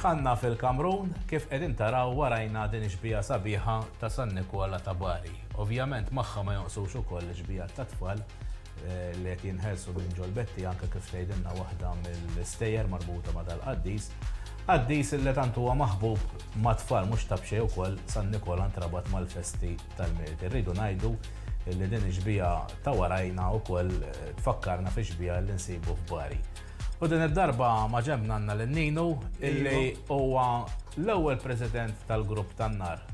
Daħanna fil-Kamrun kif qegħdin taraw warajna din ix-xbija sabiħa ta' San Nikola ta' Bari. Ovvjament magħha ma jonqsux ukoll ix-xbija ta' tfal li qed jinħelsu minn ġolbetti anke kif tgħidilna waħda mill-istejjer marbuta ma' dal-qaddis. Qaddis illi tant huwa maħbub ma' tfal mhux ta' b'xejn ukoll San Nikola ntrabat mal-festi tal-Milt. Irridu ngħidu li din ix-xbija ta' warajna wkoll tfakkarna fi xbija li nsibu f'Bari. U din id-darba ma' ġembna għandna lil-Ninu illi huwa l-ewwel President tal-grupp tan-nar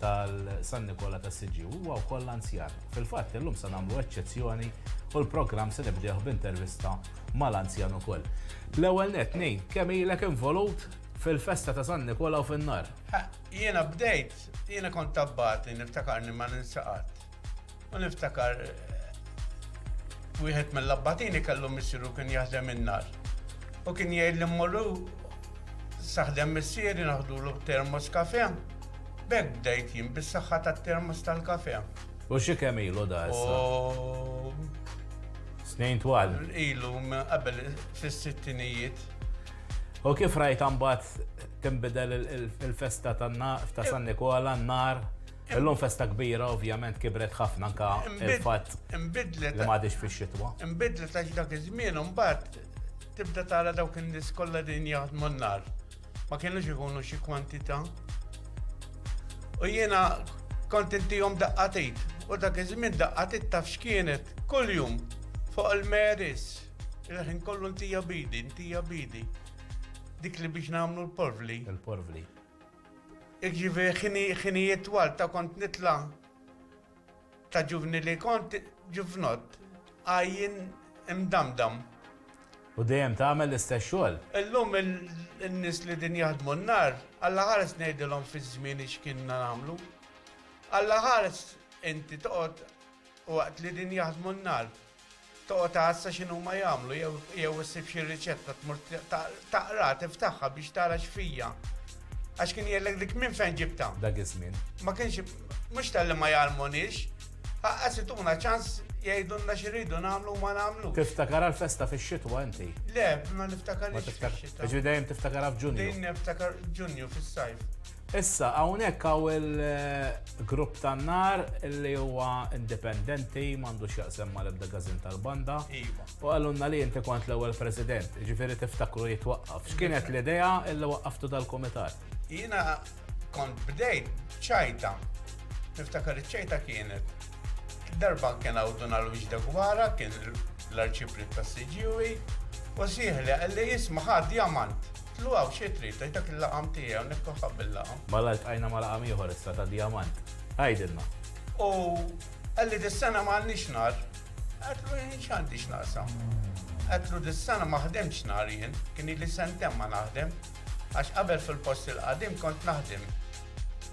tal-San Nikola tas-Siġġiew huwa wkoll anzjan. Fil-fatt illum se nagħmlu eċċezzjoni u l-programm se nibdew b'intervista mal-anzjan ukoll. L-ewwel nett Nin, kemm ilek involut fil-festa ta' San Nikola u fin-nar? Jiena bdejt, jiena kont tabbati niftakarni ma ninsaqat. U niftakar wieħed mill-labbatini kellu missieru kien jaħdem in-nar. U kien jgħid li mmorru saħdem missieri naħdulu termos kafè. B'hekk bdejt jien bis-saħħa tat-termos tal-kafè. U xi kemm ilu da issa? Snin twal. Ilu qabel fis-sittinijiet. U kif rajt mbagħad tinbidel il-festa ta' San Nikola n-nar? Illum festa kbira ovvjament kibret ħafna anke il-fatt li m'għadix fix-xitwa. Inbidlet għax dak iż-żmien u mbagħad tibda tara dawk in-nies kollha din jaħdmu n-nar. Ma kienux ikunu xi kwantità. U jiena kont intihom daqqatit. U dak iż-żmien daqqatit taf x'kienet kuljum fuq il-meris. Il-ħin kollu ntija bidi. Dik li biex nagħmlu l-porvli. Il-porvli. Ġifieri ħinijiet twal ta' kont nitla' ta' ġuvni li kont ġuvnot għajjin imdamdam. U dejjem tagħmel l-istess xogħol. Illum in-nies li din jaħdmu n-nar, Alla ħares ngħidilhom fiż-żmien x'kienna nagħmlu. Alla ħares inti toqgħod waqt li din jaħdmu n-nar. Toqgħod taqassa x'inhu ma jagħmlu jew issib xi riċetta tmur taqra tiftaħħa biex tara x'fija. Għax kien jgħidlek dik minn fejn ġibta. Dak iż-żmien. Ma kienx mhux tal-li ma jgħalmunix, ħaqqasituna ċans jgħidulna x'iridu nagħmlu u ma nagħmlu. Tiftakar l-festa fix-xitwa inti? Le, ma niftakarx fix-xitwa. Ġifieri dejjem tiftakarha f'Ġunju. Dejjem niftakar Ġunju fis-sajf. Issa hawnhekk hawn il-grupp tan-nar li huwa indipendenti m'għandux jaqsem mal-ebda gażin tal-banda. Iva. U għallunna li inti kont l-ewwel President, ġifieri tiftakru jitwaqqaf. X'kienet l-idea illi waqqaftu dal-kumitat? Jiena kont bdejt ċajta. Niftakar iċ-ċajta kienet. Darba kien għawduna l-Wiġda Gwara, kien l-Arċiprit tas-Siġġiewi, u sieħli għalli jisma' ħadd diamant. Tlu għaw xi trid dak il-laqam tiegħu nifkoħħa bil-laqam. Mela ltqajna ma' laqam ieħor issa ta' diamant. Għajdilna. U għalli dis-sena m'għandniex nar. Għatlu x'għandix naqsam. Għatlu dis-sena ma ħdemx nar jien, kien li sentem ma naħdem. Għax qabel fil-post il-qadim kont naħdem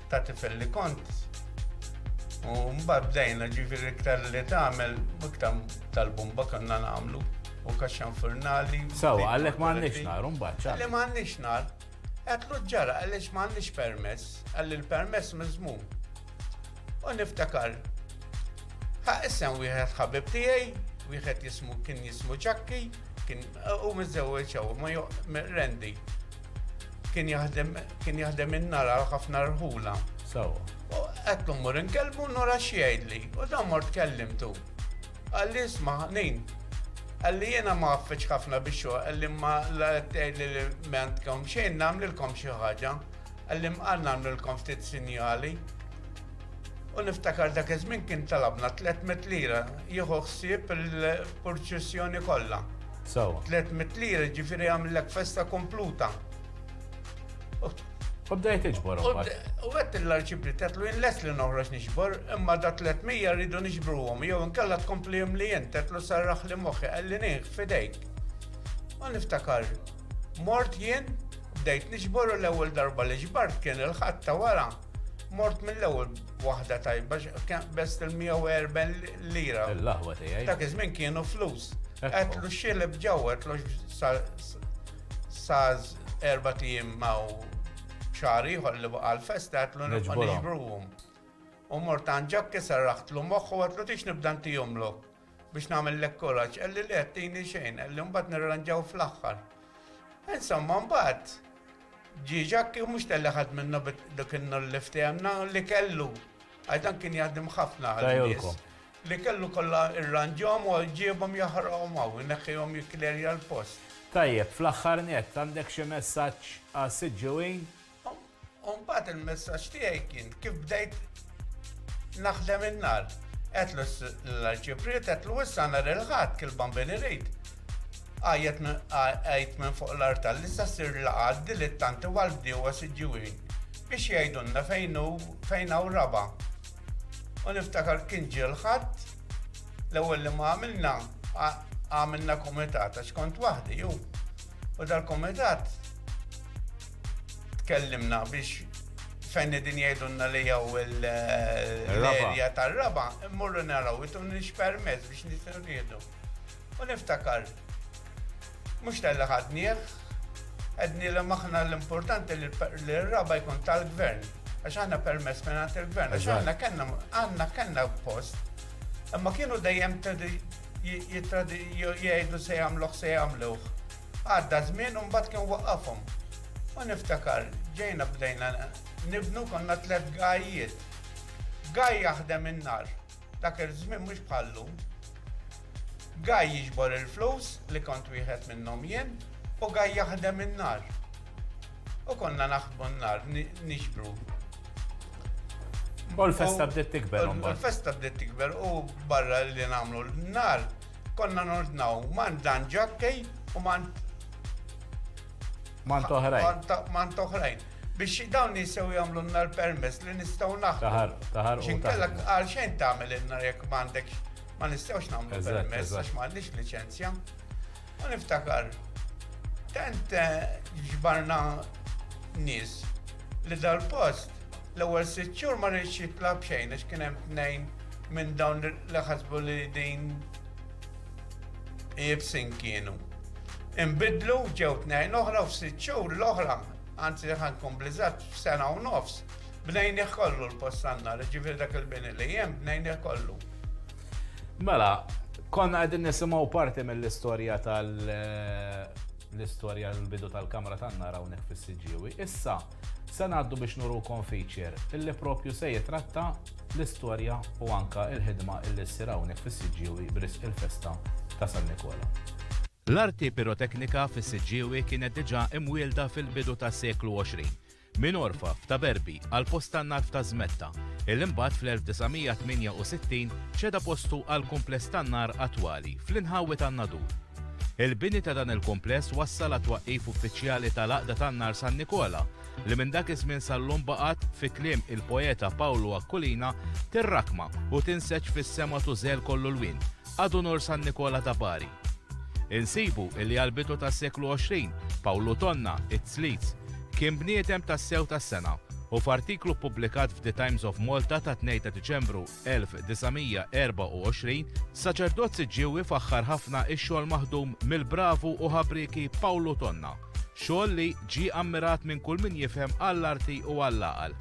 ta' tifel li kont. U mbagħad bdejna ġifieri iktar li tagħmel iktar tal-bumba konna nagħmlu u kaxxan furnali. Sewa, għallek m'għandniex nar, mbagħad ċar. Għalli m'għandniex nar. Għatlu ġara għaliex m'għandniex permess, għalli l-permess miżmum. U niftakar. Issem wieħed ħabib tiegħi, wieħed kien jismu Ċakki, kien u miżewweġ ma Rendi. Kien jaħdem in-nar għal ħafna rħula. Sewa. U għetlu mur nkellmu nora xiejdli, u da mort kellimtu. Għalli isma' Nin, għalli jena ma għaffiċ ħafna biex għalli ma l-għettejli li mentkom xejn namlilkom xi ħaġa, għalli mqal namlilkom ftit sinjali. U niftakar dak iż-żmien kien talabna 300 lira jieħu ħsieb il-purċissjoni kollha. Sewa. 300 lira ġifieri għamillek festa kompluta. U bdejt iġbor mbagħad. U għett l-Arċiprit tetlu jinles li noħroġ nixbor, imma da 300 rridu nixbruhom, jew inkella tkomplihom li jien tetlu sarraħ li moħħi għalli nieħ fidejk. U niftakar, mort jien, bdejt nixbor u l-ewwel darba li ġbart kien il-ħatta wara. Mort mill-ewwel waħda tajba best il-140 lira. Il-laħwa tiegħi. Dak iż-żmien kienu flus. Għetlu xileb ġewwa, għetlu sa 4 tiem ma' xari ħolli għal-festa għatlu nixbruhom. U mortan ġakki sarraħtlu moħħu għatlu tix nibdan tijomlok biex namel l-ekkoraċ. Għalli li għattini xejn, għalli mbat nirranġaw fl-axħar. Insomma, mbat ġiġakki mux tal-li ħad minna dik il-nolli ftehemna li kellu. Għajdan kien jaddim ħafna Tajolkom. li kellu kolla irranġom u ġibom jaħrawhom għaw, neħħihom jiklerja l-post. Tajjeb, fl-axħar net, għandek xi messaġġ għas-siġġewin? Unbat il-messaġġ tiegħi kien kif bdejt naħdem in-nar. Għetlu l-ċipriet, għetlu issa nar il-ħadd kil-bambini rejt. Għajt minn fuq l-artal li s-sassir laqad dilettanti waldi u għas-siġġewin biex jgħidunna fejn hawn raba. U niftakar kien ġilħat, l-ewwel li ma għamilna komitat, għax kont waħdi ju. U dal-komitat tkellimna biex fejn din jgħidunna li jew l-erja tar-raba, immorru naraw, itun nix permess biex nisirridu. U niftakar, mux tal-li ħadnieħ, għedni li maħna l-importanti li l-raba jkun tal-gvern. Għax għanna permess minn għant il-gvern, għax għanna kanna post. Imma kienu dejjem jgħidu se jagħmluh. Għadda żmien u mbagħad kien waqqafhom. U niftakar, ġejna bdejna nibnu konna 3 gajjiet. Gaj jaħdem in-nar, dak iż-żmien mhux bħallu. Gaj jiġbor il-flus li kont wieħed minnhom jien u gaj jaħdem in-nar. U konna naħdmu n-nar, nixbru. U l-festa bdiet tikber U l-festa bdiet tikber u barra li nagħmlu n-nar konna nordnaw man dan ġakkej u man toħrajn. Biex dawn nisew jagħmlu n-nar permess li nistgħu naħdmu. Taħar u Xinkellek għal xejn tagħmel in-nar jekk m'għandek ma nistgħux nagħmlu permess għax m'għandix liċenzja. U niftakar tant ġbarna nies li dal-post l-ewwel 6 xhur ma rridx jitlab xejn għax kien hemm 2 minn dawn li ħasbu li din jibsin kienu. Inbidlu ġew 2 oħra u f'6 xhur l-oħra, anzi ħankun bliżat f'sena u nofs, bnejn kollu l-post tan-nar, ġifieri dak il-bini li hemm bnejn kollu. Mela, konna qegħdin nisimgħu parti mill-istorja l-istorja l-bidu tal-kamra tan-nar hawnhekk fis-Siġġiewi. Issa se ngħaddu biex nurukom feature illi propju se jitratta l-istorja u anka l-ħidma illi ssir hawnhekk fis-Siġġiewi b'risq il-festa ta' San Nikola. L-arti piroteknika fis-Siġġiewi kienet diġà imwielda fil-bidu tas-seklu 20 minn orfa f'Taberbi għal post tan-nar f'ta' Żmetta, illi mbagħad fl-1968 ċeda postu għal kumpless tan-nar attwali fl-inħawi tan-Nadur. Il-bini ta' dan il-kumpless wassal għat-twaqqif uffiċjali tal-Għaqda tan-nar San Nikola li minn dak iż-żmien sal-lum baqgħet fi kliem il-poeta Pawlu Akkulina tirrakma u tinseġġ fis-sema tużel kollu l-wien għad-unur San Nikola ta' Bari. Insibu illi għal-bidu tas-seklu 20 Pawlu Tonna, it-Tzlitz, kien bniedem tas-sew tas-sena u f'artiklu ppubblikat f'The Times of Malta ta' 2 ta' Diċembru 1924 saċerdot Siġġiewi faħħar ħafna x-xogħol maħdum mill-bravu u ħabriki Pawlu Tonna, xogħol li ġie ammirat minn kull min jifhem għall-arti u għall-għaqal.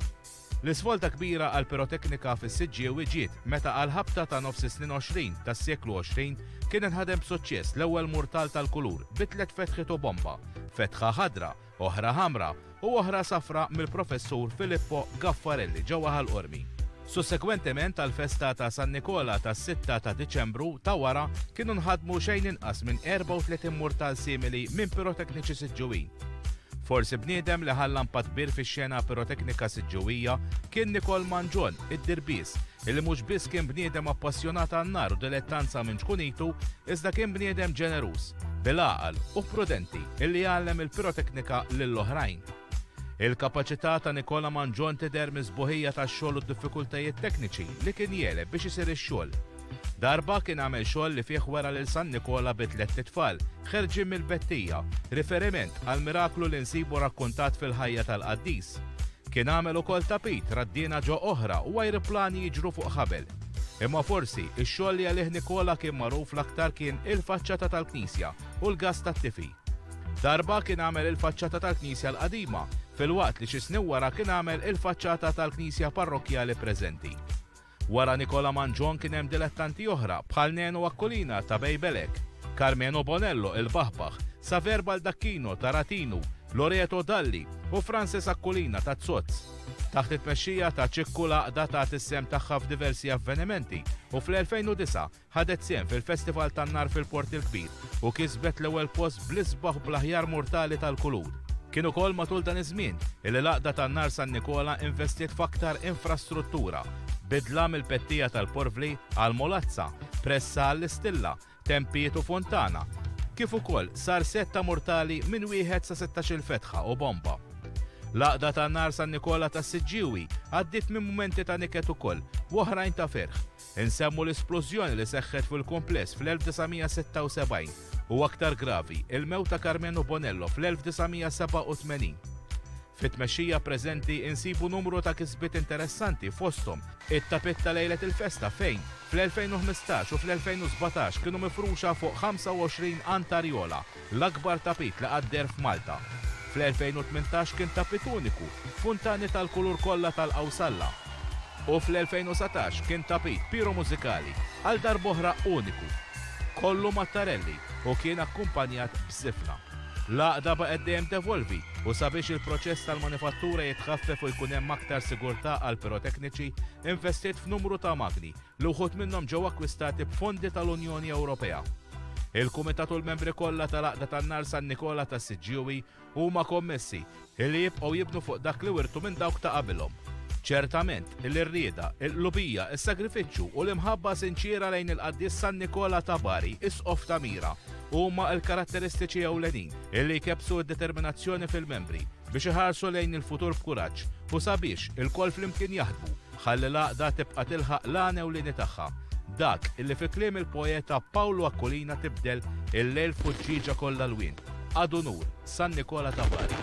L-isvolta kbira għal piroteknika fis-Siġġiewi ġiet meta għal ħabta ta' nofs is-snin 20 tas-seklu 20 kien inħadem b'suċċess l-ewwel murtal tal-kulur bi 3 fetħiet u bomba, fetħa ħadra, oħra ħamra u oħra safra mill-professur Filippo Gaffarelli ġewwa Ħal-Qormi. Sussekwentement tal-festa ta' San Nikola tas-6 ta' Diċembru ta' wara kienu nħadmu xejn inqas minn 34 murtal simili minn pirotekniċi Siġġiewin. Forsi bniedem li ħallan patbir fix-xena piroteknika Siġġiewija kien Nikol Manġon, id-Dirbies, illi mhux biss kien bniedem appassjonat għan-nar u dilettanza minn xkunitu, iżda kien bniedem ġenerus, bil-għaqal u prudenti illi jgħallem il-piroteknika lill-oħrajn. Il-kapaċità ta' Nikola Manġon tidher miżbuħija tax-xogħol u d-diffikultajiet tekniċi li kien jeleb biex isir ix-xogħol. Darba kien għamel xogħol li fih wara lil San Nikola b'3 tfal, ħerġin mill-bettija, riferiment għal miraklu li nsibu rakkuntat fil-ħajja tal-Qaddis. Kien għamel ukoll tapit raddina ġo oħra u ajruplani jiġru fuq ħabel. Imma forsi ix-xogħol li għalih Nikola kien magħruf l-aktar kien il-faċċata tal-Knisja u l-gas tat-tifi. Darba kien għamel il-faċċata tal-Knisja l-qadima, fil-waqt li xi snin wara kien għamel il-faċċata tal-Knisja parrokjali preżenti. Wara Nikola Manġon kien hemm dilettanti oħra bħal Neno Akkulina ta' Bejbelek, Carmelo Bonello il-Baħbaħ, Saver Baldacchino ta' Ratinu, Loreto Dalli u Frances Aquilina ta' Zozz. Taħt it-tmexxija ta' ċikku laqda ta' tissem tagħha f'diversi avvenimenti u fl-2009 ħadet siem fil-Festival tan-Nar fil-Port il-Kbir u kisbet l-ewwel post bl-isbaħ bl-aħjar mortali tal-kulur. Kien ukoll matul dan iż-żmien il laqda tan-Nar San Nikola investiet f'aktar infrastruttura, bidla mill-pettija tal-Porvli għal Molazza, pressa għall-Istilla, Tempiet u Fontana, kif ukoll sar setta mortali minn wieħed sa 16 fetħa u bomba. Laqda tan-Nar San Nikola ta' Siġġiewi għaddit minn mumenti ta' niket ukoll u oħrajn ta' ferħ. Insemmu l-esplużjoni li seħħet fil-kompless fl-1976 u aktar gravi il-mewt ta' Carmenu Bonello fl-1987. Fit-tmexxija preżenti insibu numru ta' kisbiet interessanti fosthom it-tapit ta' lejlet il-festa fejn fl-2015 u fl-2017 kienu mifruxa fuq 25 antarjola, l-akbar tapit li għadder f'Malta. Fl-2018 kien tapit uniku, funtani tal-kulur kollha tal-Qawsalla. U fl-2017 kien tapit piro mużikali għal darboħra uniku. Kollu Mattarelli u kien akkumpanjat b'sifna. Laqda baqgħet dejjem tevolvi u sabiex il-proċess tal-manifattura jitħaffef u jkun hemm aktar sigurtà għal pirotekniċi, investiet f'numru ta' magni li wħud minnhom ġew akkwistati b'fondi tal-Unjoni Ewropea. Il-Kumitat u l-membri kollha tal-Laqda tan-Nar San Nikola ta' Siġġiewi huma kommessi li jibqgħu jibnu fuq dak li wirtu minn dawk ta' qabilhom. Ċertament, il-rieda, il-lubija, is-sagrifiċċju u l-imħabba sinċira lejn il-Qaddies San Nikola ta' Bari isqof ta' mira huma l-karatteristiċi ewlenin illi jkebsu d-determinazzjoni fil-membri biex iħarsu lejn il-futur b'kuraġġ u sabiex il-koll flimkien jaħdmu ħalli Laqda tibqa' tilħaq l-għan ewlieni tagħha. Dak illi fi kliem il-poeta Paolo Aquilina tibdel il-lejl fuq ġiġa kollha l-wien. Għadu nur, San Nikola ta' Bari.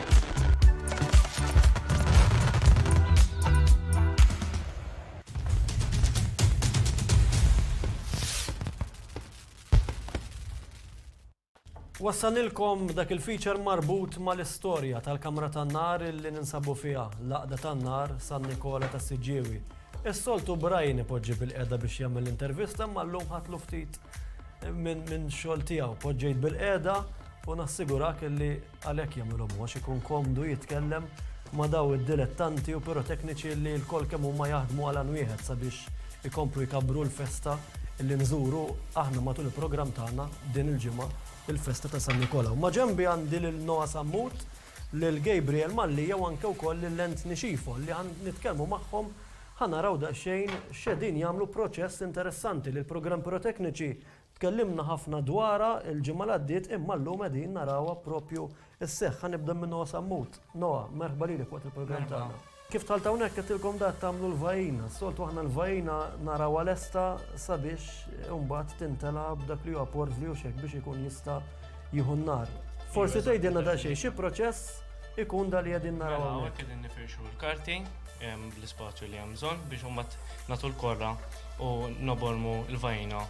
Wassanilkom dak il-feature marbut mal-istorja tal-Kamra tan-Nar li ninsabu fiha, Laqda tan-Nar San Nikola ta' Siġġiewi. Is-soltu Brajn ipoġġi bil-qiegħda biex jagħmel l-intervista ma llum ħatlu ftit minn xogħol tiegħu. Poġġejt bil-qiegħda u nassigurak li għalhekk jagħmilhom għax ikun komdu jitkellem ma' daw id-dilettanti u pirotekniċi li l-kol kemm huma jaħdmu għal wieħed sabiex ikomplu jkabbru l-festa li nżuru aħna matul il-programm tagħna din il-ġimgħa il-festa ta' San Nikola. U ma' ġenbi għandi lil Noa Sammut, lil Gabriel Mallija u anke wkoll lil Lent Nixifo li nitkellmu magħhom ħanaraw daqsxejn x'edin jagħmlu proċess interessanti li l-programm pirotekniċi tkellimna ħafna dwarha il-ġimgħa għaddiet imma llum qegħdin narawha proprju s-seħħ. Ħanibda minn Noa Sammut. Noa, merħba lilek waqt il-programm tagħna. Kif tħalta hawnhekk qedtilkom dat tagħmlu l-vajina, soltu aħna l-vajina narawha lesta sabiex imbagħad tintela b'dak li huwa porvli u xek biex ikun jista' jieħu n-nar. Forsi tgħidilna daqsxejn xi proċess ikun da li qegħdin naraw hawnhekk. Qegħdin nifirxu l-karti bl-ispazju li hemm bżonn biex imbagħad nagħtu l-korra u nobormu l-vajina.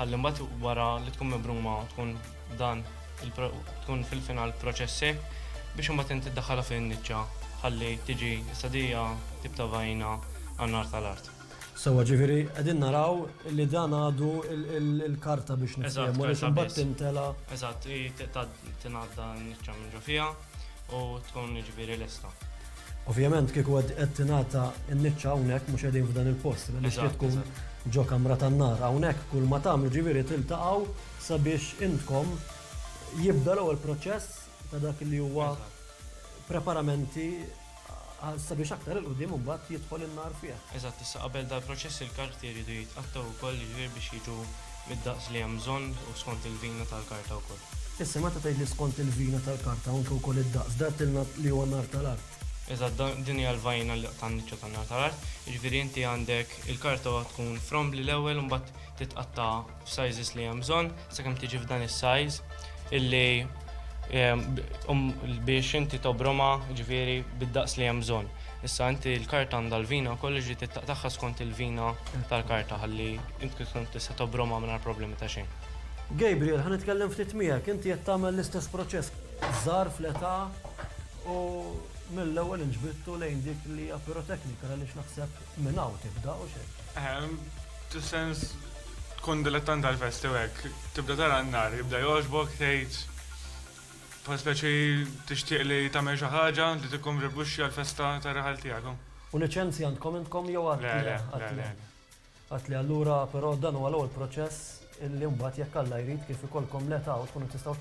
Ħalli mbagħad wara li tkun mibruma tkun dan tkun fil-final proċessi biex imbagħad inti tiddaħħalha fin-niċċa ħalli tiġi sadija tibta vajna għan-nar tal-art. Sewa ġifieri qegħdin naraw li dan għadu il-karta biex nifhmu li imbagħad tintela. Eżatt, tingħadda n-niċċa minn ġo fiha u tkun ġifieri lesta. Ovvjament kieku qed tingħata n-niċċa hawnhekk mhux qegħdin f'dan il-post li tkun ġo Kamra tan-Nar. Hawnhekk kull ma tagħmlu ġifieri tiltaqgħu sabiex intkom jibda l-ewwel proċess ta' dak li huwa preparamenti sabiex aktar il-qudiem imbagħad jidħol in-nar fiha. Eżatt, issa qabel dal-proċess il-karti jridu jitqattaw ukoll jiġifieri biex jiġu mid-daqs li hemm bżonn u skont il-vina tal-karta wkoll. Issa meta tgħidli skont il-vina tal-karta anke wkoll id-daqs, datilna li huwa nar tal-art. Eżatt, din hija l-vajna tan-niċċa tan-nar tal-art, jiġifieri inti għandek il-karta tkun frombli l-ewwel u mbagħad titqatta' f'sizes li hemm bżonn sakemm tiġi f'dan is-size illi biex inti tobroma ġifieri bid-daqs li hemm bżonn. Issa inti l-karta għandha l-vina kollox ġi titqattaħħa skont il-vina tal-karta ħalli inti tkun tista' tobroma mingħajr problemi ta' xejn. Gabriel, ħa nitkellem ftit miegħek, inti qed tagħmel l-istess proċess żgħar fl-età u mill-ewwel inġbittu lejn dik li hija piroteknika għaliex naħseb minn hawn tibda u xejn. Tis-sens tkun dilettant tal-festi hekk, tibda tara n-nar, jibda jogħġbok tgħid Speċi tixtieq li tagħmel xi ħaġa li tikkontribwixxi għall-festa tar-raħal tiegħek. U liċenzja għandkom intkom jew għatli allura, però dan huwa l-ewwel proċess illi mbagħad jekk Alla jrid kif ikolkom leta u tkunu tistgħu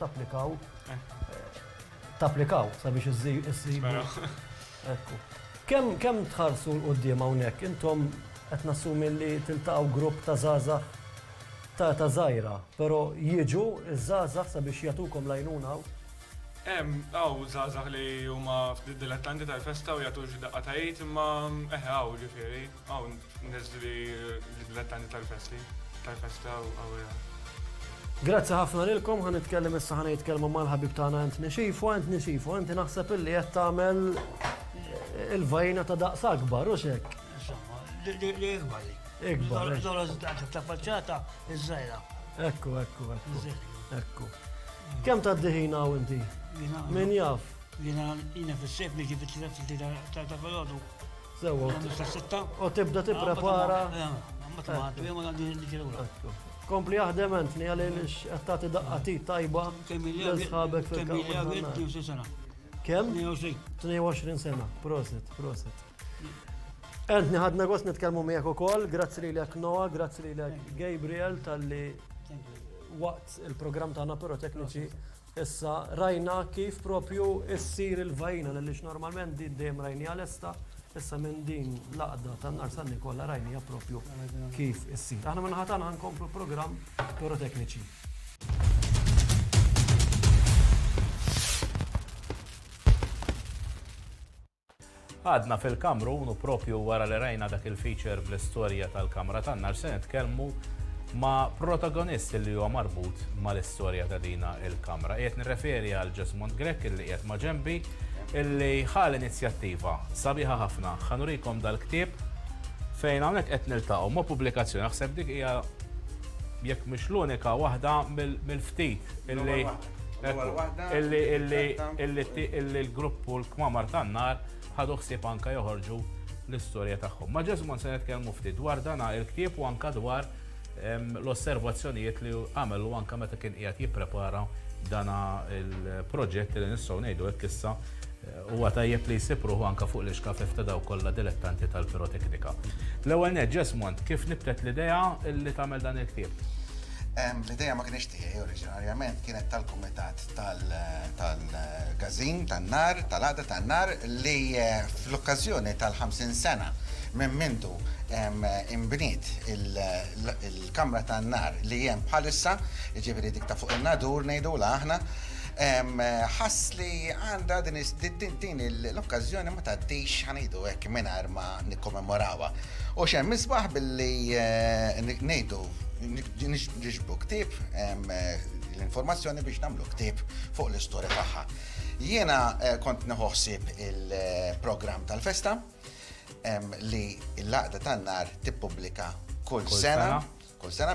tapplikaw sabiex issibu. Ekku. Kemm tħarsu l-qudiem hawnhekk? Intom qed nassumi li tiltaqgħu grupp ta' żgħażagħ ta' żgħira, però jiġu iż-żgħażagħ sabiex jagħtukom lajnuna hawn? Għaw żgħażagħ li huma dilettanti tal-festa u jagħtu xi daqqatajiet imma għaw ġifieri, għaw nies li dilettanti tal-festa u għaw. Grazzi ħafna lilkom, ħan nitkellem issa ħan jitkellmu mal-ħabib tagħna Anthony Xifu, inti naħseb illi qed tagħmel il-vajna ta' daqs akbar, u xek? Insomma, li ikbar li. Ikbar. Zola ta' faċċata iż-żajra. Ekku. Kemm taddiħina u inti? Min jaf? Jina fis-sef li ġibit ta' velodu. Sewa. U tibda tipprepara. Kompli jaħdem Anthony għaliex qed tagħti daqqatit tajba l-sħabek fil-kamra. Kemm? 22 sena. Proset. Anthony ħadna gost nitkellmu miegħek ukoll, grazzi lilek Noah, grazzi lilek Gabriel tal-li waqt il-programm tagħna Pirotekniċi issa rajna kif propju issir il-vajna għaliex normalment din dejjem rajni għal-esta, issa minn din laqda tan-nar San Nikola rajnija propju kif issir. Aħna minn ħatana nkomplu programm Pirotekniċi. Għadna fil-Kamrun u propju wara li rajna dak il-feature bl-istorja tal-Kamra tan-nar se nitkellmu ma' protagonisti li huwa marbut mal-istorja ta' dina il-Kamra. Qiegħed nirreferi għal Jesmond Grek illi qiegħed ma' ġenbi illi ħal inizjattiva sabiħa ħafna. Ħanurikom dal-ktieb fejn hawnhekk qed niltaqgħu ma' pubblikazzjoni. Naħseb dik hija jekk mhux l-unika waħda mill-ftit illi l-grupp u l-kmamar tan-nar ħadu ħsieb anke joħorġu l-istorja tagħhom. Ma' Jesmond se nitkellmu ftit dwar dana il-ktieb u anke dwar l-osservazzjonijiet li għamelu anke meta kien qiegħed jipprepara dana il-proġett li nistgħu ngħidu hekk issa huwa tajjeb li jsipruħu anke fuq l-ixkafef ta' daw kollha dilettanti tal-piroteknika. L-ewwel nett Jesmond, kif nibtet l-idea li tagħmel dan il-ktieb? L-idea ma kienx tiegħi oriġinarjament, kienet tal-kumitat tal-gazin tan-nar, tal-għada tan-nar li fl-okkażjoni tal-50 sena minn mindu imbniet il-Kamra tan-nar li hemm bħalissa, jiġifieri dik ta' fuq in-nadur ngħidula aħna, ħass li għandha din l-okkażjoni ma tgħaddix ħanejdu hekk mingħajr ma nikkommemorawha. U xemm misbaħ billi ngħidu niġbu ktieb l-informazzjoni biex nagħmlu ktieb fuq l-istorja tagħha. Jiena kont neħossib il-programm tal-festa li l-laqda tan-nar tippubblika kull sena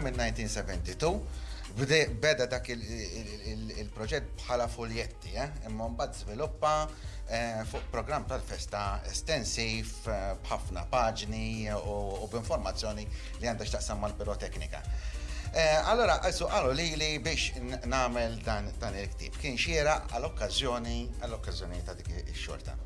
minn 1972. Beda dak il-proġett bħala foljetti, imma mbagħad żviluppa fuq programm tal-festa estensiv b'ħafna paġni u b'informazzjoni li għandha x'taqsam mal-piroteknika. Allora, qalu li biex nagħmel dan il-ktieb kien xieraq għall-okkażjoni ta' dik ix-xorta.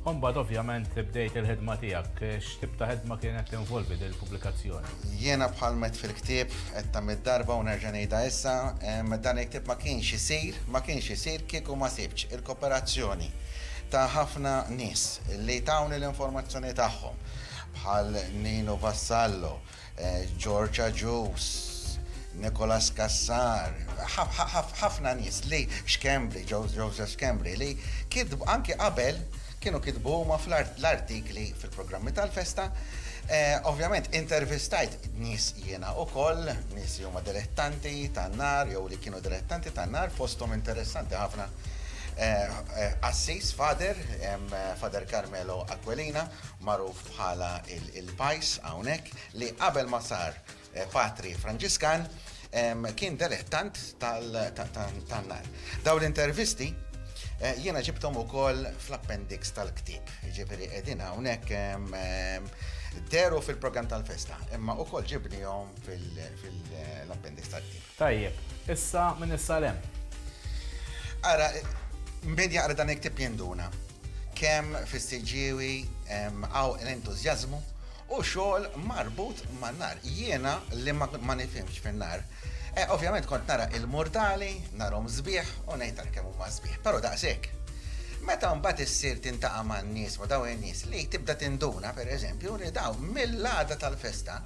Mbagħad ovvjament bdejt il-ħidma tiegħek, x'tib ta' ħidma kienet tinvolvi il-pubblikazzjoni? Jiena bħal met fil-ktieb qed ta' mid-darba u nerġa' ngħidha issa, dan il-ktieb ma kienx isir kieku ma sibx il-kooperazzjoni ta' ħafna nies li tawni l-informazzjoni tagħhom bħal Nino Vassallo, Georgia Juice, Nicolas Kassar, ħafna nies li Joseph Schembri li kitbu anke qabel kienu kitbu huma fl-artikli fil-programmi tal-festa. Ovvjament intervistajt nies jiena wkoll, nies li huma dilettanti tan-nar jew li kienu dilettanti tan-nar fosthom interessanti ħafna. Assis Fader Carmelo Aquilina, magħruf bħala il-Pajs hawnhekk li qabel ma sar Patri Franġiskan kien dilettant tan-nar. Daw l-intervisti jiena ġibtom ukoll fl-appendix tal-ktieb, jiġifieri qegħdin hawnhekk deru fil-programm tal-festa, imma ukoll ġibnihom fil-appendix tal-ktieb. Tajjeb, issa minn issa lem. Ara, Min jaqra dan iktib jinduna. Kemm fis-siġiewi għaw l-entużjażmu u xogħol marbut man-nar. Jiena li ma nifhimx fin-nar. Ovvjament kont nara il-murdali, narhom sbieħ u ngħid kemm huma sbieħ, però daqshekk. Meta mbagħad issir tintaqa' man-nies u dawn in-nies li tibda tinduna pereżempju li dawn mill-għada tal-festa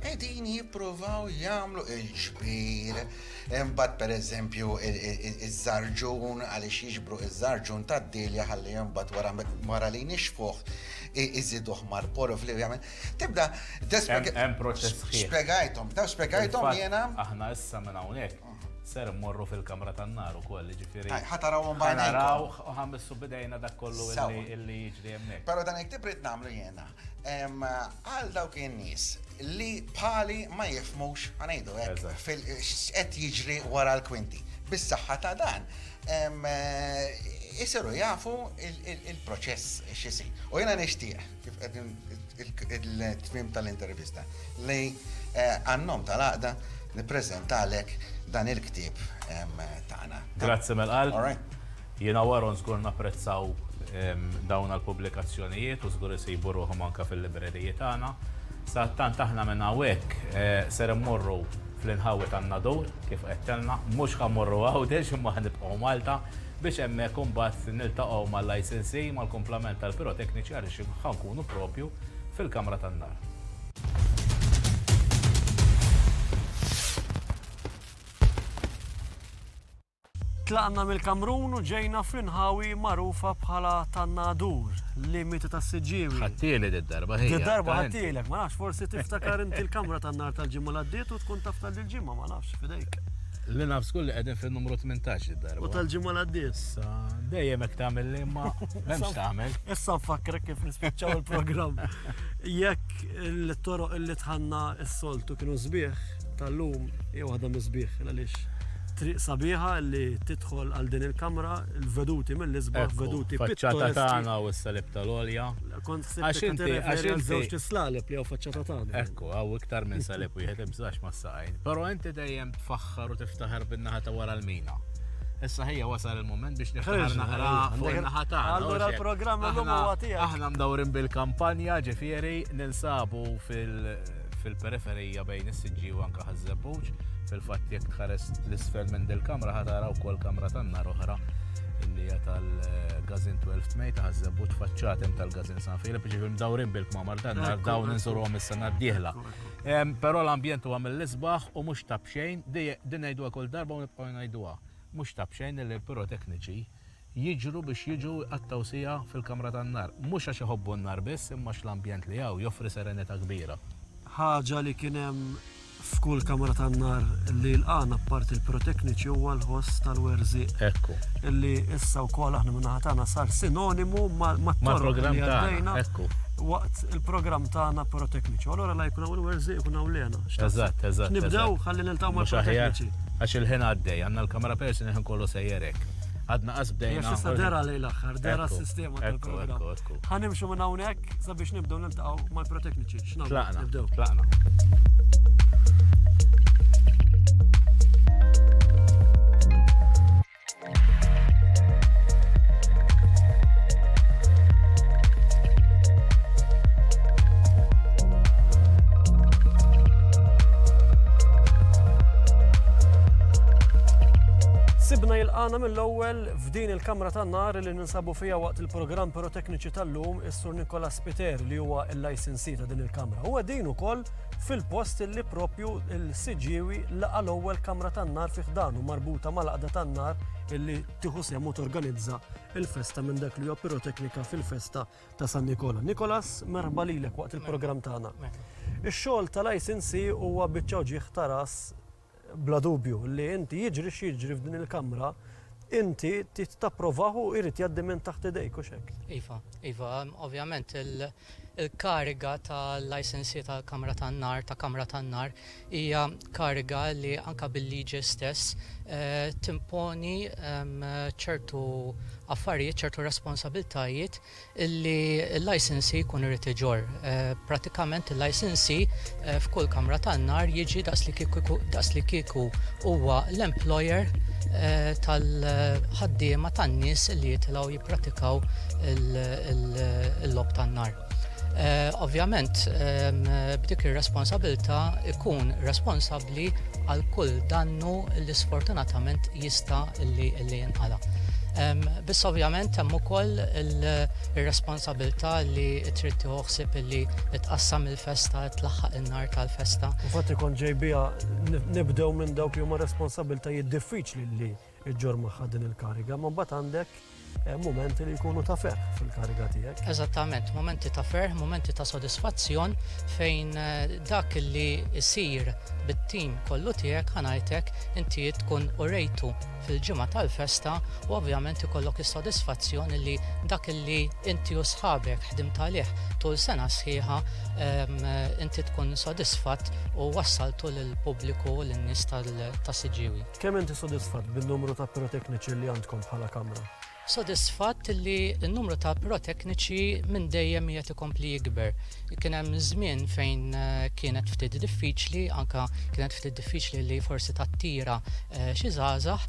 qegħdin jippruvaw jagħmlu il-ġbir, imbagħad pereżempju iż-żarġun għaliex jiġbru iż-żarġun tad-dilja ħalli imbagħad wara li nixfuh iżiduh mar-porof li jagħmel. Tibda Hemm proċess ħieħ. Spjegajthom jiena. Aħna issa minn hawnhekk ser mmorru fil-kamra tan-nar ukoll, ġifieri. Ħatarawhom Naraw u ħammissu bidejna dak kollu illi jiġri hemmhekk. Però dan iktib rid nagħmlu jiena. Għal dawk in-nies li bħali ma jifmux ħanejdu hekk qed jiġri wara l-kwinti. Bis-saħħa ta' dan isiru jafu il-proċess x'isir. U jiena nixtieq kif il-tmiem tal-intervista li għannom tal-għaqda nippreżentalek dan il-ktieb tagħna. Grazzi mill-qalb. Jiena warhom żgur napprezzaw dawn għall-pubblikazzjonijiet u żgur isibu ruħhom anke fil-librerijiet tagħna. Sa tant aħna minn hawnhekk ser immorru fl-inħawi tan-Nadur kif qedtelna, mhux ħammorru Għawdex imma ħnibqgħu Malta biex hemmhekk imbagħad niltaqgħu mal-licensee mal-kumplament tal-pirotekniċi għaliex ħankunu propju fil-Kamra tan-Nar. Tlaqna mill-Kamrun u ġejna fl-inħawi magħrufa bħala tan-Nadur, limiti tas-Siġiewi. Ħattieli d-darba ħija. D-darba ħattielek, ma nafx forsi tiftakar inti l-Kamra tan-Nar tal-ġimgħa l-għaddiet u tkun taf tal-ġimgħa ma nafx fidejk. Li nafs kull li qegħdin fin-numru 18 id-darba. U tal-ġimgħa l-għaddiet. Dejjem hekk tagħmel li ma m'hemmx tagħmel. Issa nfakkrek kif nispiċċaw il-programm. Jekk il-toroq illi tħanna s-soltu kienu sbieħ tal-lum jew waħda misbieħ għaliex triq sabiħa li tidħol għal din il-kamra, il-veduti mill-isbaħ, veduti faċċata tagħna u s-salib tal-olja. Kont għax żewġ tislalib li hawn faċċata tagħna. Ekku, hawn iktar minn salib wieħed imsax ma' saqajn. Però inti dejjem tfaħħar u tiftaħar bin-naħa ta' wara l-mina. Issa ħejja wasal il-moment biex niftaħar naħra fuq in-naħa tagħna. Allura l-programm illum huwa tiegħek. Aħna mdawrin bil-kampanja ġifieri ninsabu fil-periferija bejn is-Siġġiewi u anke Ħażebbuġ. Fil-fatt jekk tħares l-isfel minn dil-kamra ħataraw kol kamra tan-nar oħra illi hija tal-Gazin 12 May ta' Ħażebbuġ faċċatem tal-Gazin San Filip ġifieri mdawrin bil-kmamar tan-nar dawn inżurhom is-sena d-dieħla. Però l-ambjent huwa mill-isbaħ u mhux tabxejn din ngħiduha kull darba u nibqgħu ngħiduha. Mhux tabxejn li l-pirotekniċi jiġru biex jiġu għat-tawsija fil-kamra tan-nar. Mhux għax iħobbu n-nar biss imma l-ambjent li hawn joffri serenità kbira. Ħaġa li kien hemm f'kull kamra tan-nar li l-qana apparti il-pirotekniċi huwa l-ħoss tal-werżiq. Ekku. Illi issa wkoll aħna minn tagħna sar sinonimu mat-programm tagħna. Ekku. Waqt il-programm tagħna pirotekniċi. Allura la jkun hawn il-werżiq jkun hawn lena. Eżatt. Nibdew ħalli niltaqgħu mal-pirotekniċi. Għax il-ħin għaddej, għandna l-kamera persuni ħin kollu sejjerek. Għadna qasbdejna. Issa dera lejn l-aħħar, dera s-sistema tal-programm. Ħanimxu minn hawnhekk sabiex nibdew niltaqgħu mal-pirotekniċi. X'nagħmlu? Nibdew. Tlaqna. Sibna jilqana mill-ewwel f'din il-kamra tan-nar li ninsabu fiha waqt il-programm pirotekniċi tal-lum is-Sur Nikola Spiter li huwa l-licensee ta' din il-kamra. Huwa din ukoll fil-post li propju l-Siġiewi laqa l-ewwel kamra tan-nar fi ħdanu marbuta mal-qagħda tan-nar illi tieħu sehem u torganizza il-festa minn dak li huwa piroteknika fil-festa ta' San Nikola. Nikolas, merħba lilek waqt il-programm tagħna. Ix-xogħol tal-licensee huwa biċċa ġieħ ta' ras bla dubju li inti jiġri x'jiġri f'din il-kamra, inti tapprovahu irid jgħaddi minn taħt idejk u xek. Iva, ovvjament il-kariga tal-licensi tal-Kamra tan-Nar, ta' Kamra tan-Nar, hija kariga li anka bil-liġi stess timponi ċertu affarijiet, ċertu responsabiltajiet illi l-licensi jkun irid iġor. Pratikament il-licensi f'kull Kamra tan-Nar jiġi daqs li kieku huwa l-employer tal-ħaddiema tan-nies li jitilgħu jippratikaw il-lob tan-nar. Ovvjament, b'dik ir-responsabilità ikun responsabbli għal kull dannu li sfortunatament jista' li jinqala. Biss ovvjament hemm ukoll ir-responsabilità li trid tieħu li tqassam il-festa, tlaħħaq in-nar tal-festa. Infatti kont ġejbija nibdew minn dawk li huma responsabiltajiet diffiċli li ġġor magħha din il-kariga, ma mbagħad għandek momenti li jkunu ta' ferħ fil-kariga tiegħek. Eżattament, momenti ta' ferħ, momenti ta' sodisfazzjon fejn dak li jsir bit-tim kollu tiegħek ħanajtek inti tkun urejtu fil-ġimgħa tal-festa u ovvjament ikollok is-sodisfazzjon li dak li inti u sħabek ħdimt għalih tul sena sħiħa inti tkun sodisfatt u wassaltu lill-pubbliku u lin-nies tas-Siġiewi. Kemm inti sodisfatt bin-numru ta' pirotekniċi li għandkom bħala kamra? Sodisfatt li n-numru ta' pirotekniċi minn dejjem qiegħed ikompli jikber. Kien hemm żmien fejn kienet ftit diffiċli, anke kienet ftit diffiċli li forsi tattira xi żgħażagħ,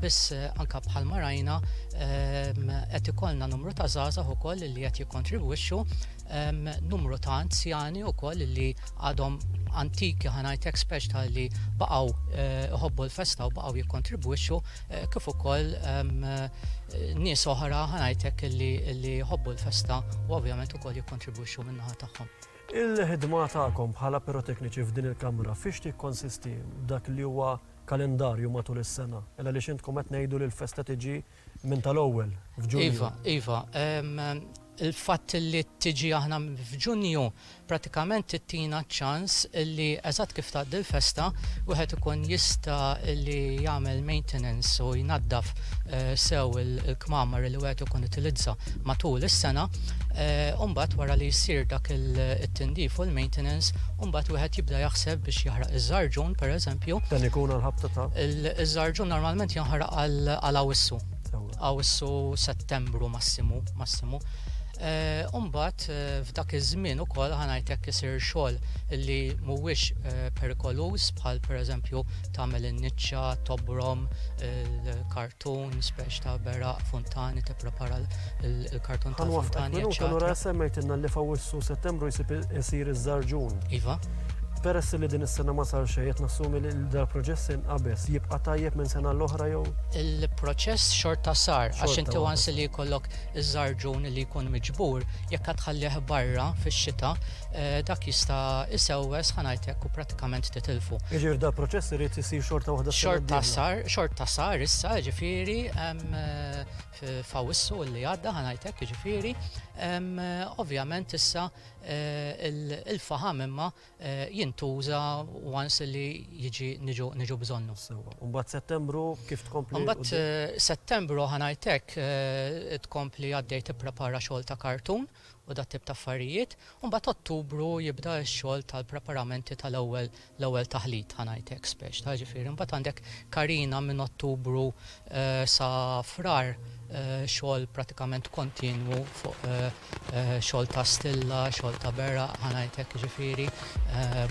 biss anke bħalma rajna qed ikollna numru ta' żgħażagħ ukoll li qed jikkontribwixxu, numru ta' anzjani wkoll li għadhom antiki ħanajtek speċta li baqgħu iħobbu l-festa u baqgħu jikkontribwixxu kif ukoll nies oħra ħanajtek li jħobbu l-festa u ovvjament ukoll jikkontribwixxu min-naħa tagħhom. Il-ħidma tagħkom bħala pirotekniċi f'din il-kamra fiex tikkonsisti dak li huwa kalendarju matul is-sena? Illa li xintkom qed ngħidu li l-festa tiġi minn tal-ewwel f'Ġunju. Iva, il-fatt li tiġi aħna f'Ġunju pratikament tittina ċans li eżatt kif tgħaddi l-festa wieħed ikun jista' li jagħmel maintenance u jnaddaf sew il-kmamar li wieħed ikun utilizza matul is-sena, u mbagħad wara li jsir dak it-tindif u l-maintenance, u mbagħad wieħed jibda jaħseb biex jaħraq iż-żarġun pereżempju. Dan ikun għall-ħabta ta' iż-żarġun normalment jinħaraq għal Awwissu. Awwissu Settembru massimu. Umbat f'dak iż-żmien ukoll ħanajtek isir xogħol li mhuwiex perikolus bħal pereżempju tagħmel in-niċċa, tobrom, il-kartun, speċ ta' beraq, funtani, tipprepara il-kartun ta' funtani. Allura semmejtilna li f'Awwissu Settembru jsir iż-żarġun. Iva. Peress li din is-sena ma sar xejn qed nassumi li dal-proċess inqabes jibqa' tajjeb minn sena l-oħra jew? Il-proċess xorta sar għax inti once li jkollok iż-żarġun li jkun miġbur jekk qed tħallih barra fix-xita dak jista' isewwes ħanajtek u prattikament titilfu. Jiġifieri dal-proċess irid isir xorta waħda xorta sar issa ġifieri f'Awwissu li għadda ħanajtek ġifieri ovvjament issa il-faħam imma jintuża once li jiġi niġu bżonnu. Mbagħad Settembru kif tkompli? Mbagħad Settembru ħanajtek tkompli għaddej tipprepara xogħol ta' kartun u dat tip ta' affarijiet, u mbagħad Ottubru jibda x-xogħol tal-preparamenti tal-ewwel taħlit ħanajtek speċ ta' ġifieri. Mbagħad għandek Karina minn Ottubru sa Frar xogħol pratikament kontinwu fuq xogħol ta' stilla, xogħol ta' beraq, ħanajtek ġifieri,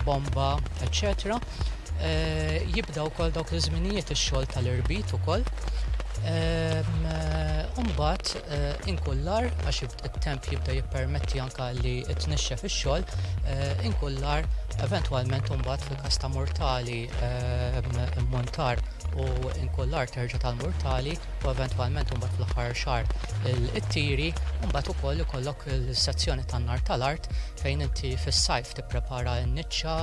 bomba, etc. Jibda wkoll dawk iż-żminijiet ix-xogħol tal-irbit ukoll. Mbagħad inkullar għax it-temp jibda jippermetti anke li tnixxef ix-xogħol, inkullar eventwalment mbagħad fil-każ ta' Murtali montar u inkullar terġa' tal-Murtali u eventwalment mbagħad fl-aħħar xahar it-tiri, u mbagħad ukoll ikollok il-sezzjoni tan-nar tal-art fejn inti fis-sajf tipprepara n-niċċa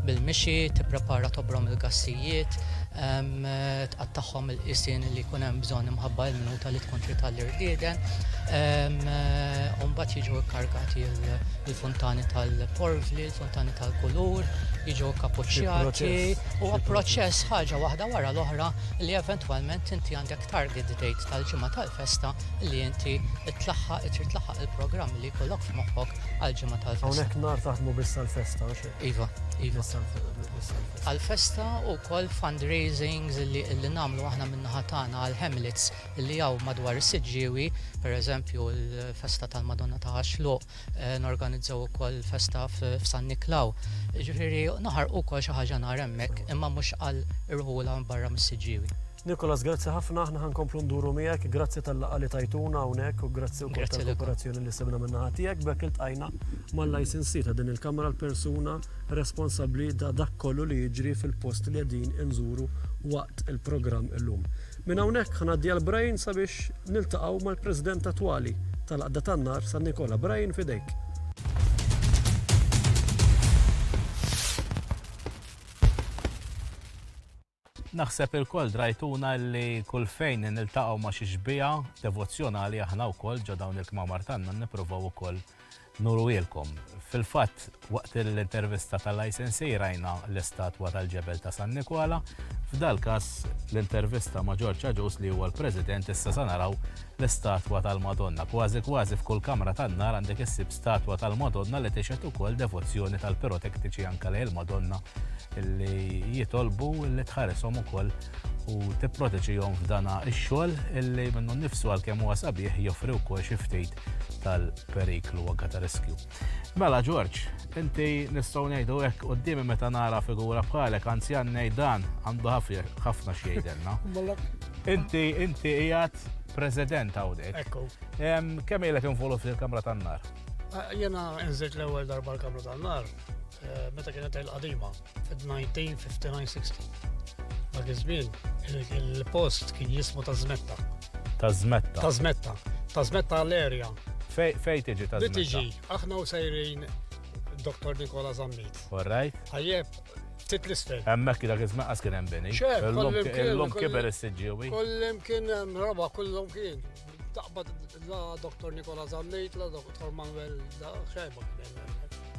bil-mixi, tipprepara tobrom il-gassijiet, tqattaħħom il-qisien li jkun hemm bżonn imħabba l-minuta li tkun trid tal-irdieden. Mbagħad jiġu kkargati il-funtani tal-porvli, il-funtani tal-kulur, jiġu kappuċċjati u proċess ħaġa waħda wara l-oħra li eventwalment inti għandek target date tal-ġimgħa tal-festa li inti trid tlaħħaq il-programm li jkollok f'moħħok għall-ġimgħa tal-festa. Hawnhekk nar taħdmu biss għall-festa, Iva. Għal-festa u kol fundraisings li namlu aħna minnaħa tagħna għal-Hamlets li jaw madwar is-Siġġiewi, per eżempju l-festa tal-Madonna ta' Għaxluq, norganizzaw ukoll festa f'San Niklaw. Ġifieri naħar ukoll xi ħaġa nhar hemmhekk imma mhux għal irħula barra mis-Siġġiewi. Nikolas, grazzi ħafna, aħna ħankomplu nduru miegħek, grazzi tal-laqgħa li tajtuna hawnhekk u grazzi wkoll tal-kooperazzjoni li sebna minnaħa tiegħek bekk iltqajna mal-licensee ta' din il-Kamra l-persuna responsabbli da dak kollu li jiġri fil-post li qegħdin inżuru waqt il-programm illum. Minn hawnhekk ħanaddi għal Brian sabiex niltaqgħu mal-President attwali tal-Għaqda tan-Nar San Nikola. Brian, fidejk. Naħseb il-koll drajtuna li kull fejn niltaqgħu ma' xi ġbija devozzjonali aħna wkoll ġo dawn il-kmamar tagħna nippruvaw ukoll nurwilkom. Fil-fatt waqt l-intervista tal-licensee rajna l-istatwa tal-ġebel ta' San Nikola, f'dal każ l-intervista ma' George Agius li huwa l-President issa sa naraw l-istatwa tal-Madonna. Kważi f'kull kamra tan-nar għandek issib statwa tal-Madonna li tixet ukoll devozzjoni tal-pirotektiċi anke lejn il-Madonna illi jitolbu illi tħarishom ukoll u tipproteġihom f'dana x-xogħol illi minnu nnifsu għalkemm huwa sabiħ joffri wkoll xi ftit tal-periklu anke ta' riskju. Mela George, inti nistgħu ngħidu hekk qudiemi meta nara figura bħalek anzjan ngħid dan għandu ħafna xi jgħidilna. Inti qiegħed President hawnhekk. Ekku. Kemm ilek involut fil-Kamra tan-Nar? Jena nżilt l-ewwel darba l-Kamra tan-Nar meta kienet il-qadima fid-1959-60. Dak iż-żmien il-post kien jismu Tażmetta. Tażmetta. Tażmetta l-erja. Fej tiġi Tażmetta? Li tiġi, aħna u sejrin Dr. Nikola Zammit. Alright. Ħajjeb, ftit l-isfel. Hemmhekk dak iż-maqqas kien hemm bini. Illum kiber is-Siġġiewi. Kullim kien hemm roba, kullhom kien. Taqbad la Dr. Nikola Zammit, la Dr. Manuel da xejba kien.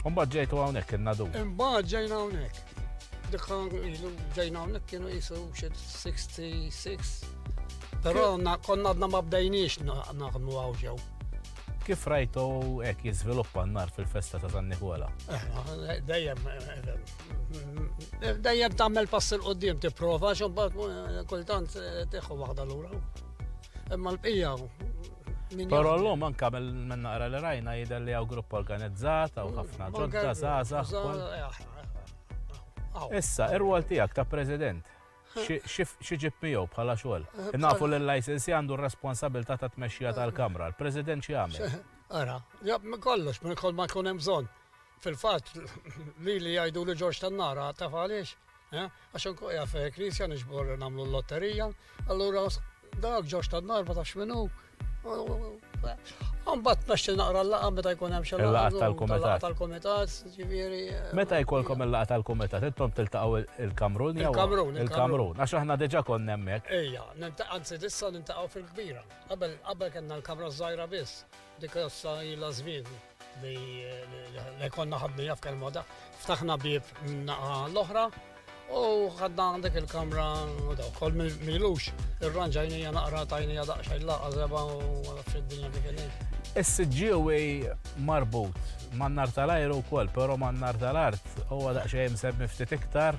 Imbagħad ġejtu hawnhekk innadu. Imbagħad ġejna hawnhekk. Ġejna hawnhekk kienu qisu xi 66. Però konna għadna ma bdejniex naħdmu hawn ġew. Kif rajtu hekk jiżviluppa n-nar fil-festa ta' San Nikola? Dejjem tagħmel pass il qudiem tipprova x'imbagħad kultant tieħu waħda lura. Imma l-bqija Però llum anke minn naqra li rajna jidher li hawn grupp organizzat hawn ħafna ġodda żgħażagħ. Issa, ir-rwol tiegħek ta' President, xi ġib miegħu bħala xogħol? Nafu li l-licensee għandu r-responsabilità ta' tmexxija tal-Kamra, l-President xi jagħmel? Ara, kollox minn kol ma jkun hemm bżonn. Fil-fatt li jgħidu li Ġorġ tan-Nar taf għaliex, għax inkun jaf Krisja nixbor nagħmlu l-lotterija, allura dak Ġorġ tan-Nar ma tafx minnu. Għambat naxxi naqra l-laqa meta jkun hemm xi laqa tal-Kumitat, ġifieri. Meta jkollkom il-laqa tal-Kumitat, intom tiltaqgħu il-Kamrun jew? Il-Kamrun, għax aħna diġà konna hemmhekk. Ejja, anzi issa nintaqgħu fil-kbira. Qabel kellna l-Kamra żgħira biss. Dik issa ilha żmien li konna ħadnija f'kelma da. Ftaħna bieb naqa l-oħra u ħadna għandek il-Kamra kol milux. Ir-ranġajnija naqra tajnija daqsxejn laqgħa żeba u fid-dinja kif inhi. Is-Siġġiewi marbut man-nar tal-ajru wkoll, però man-nar tal-art huwa daqsxejn msemmi ftit iktar.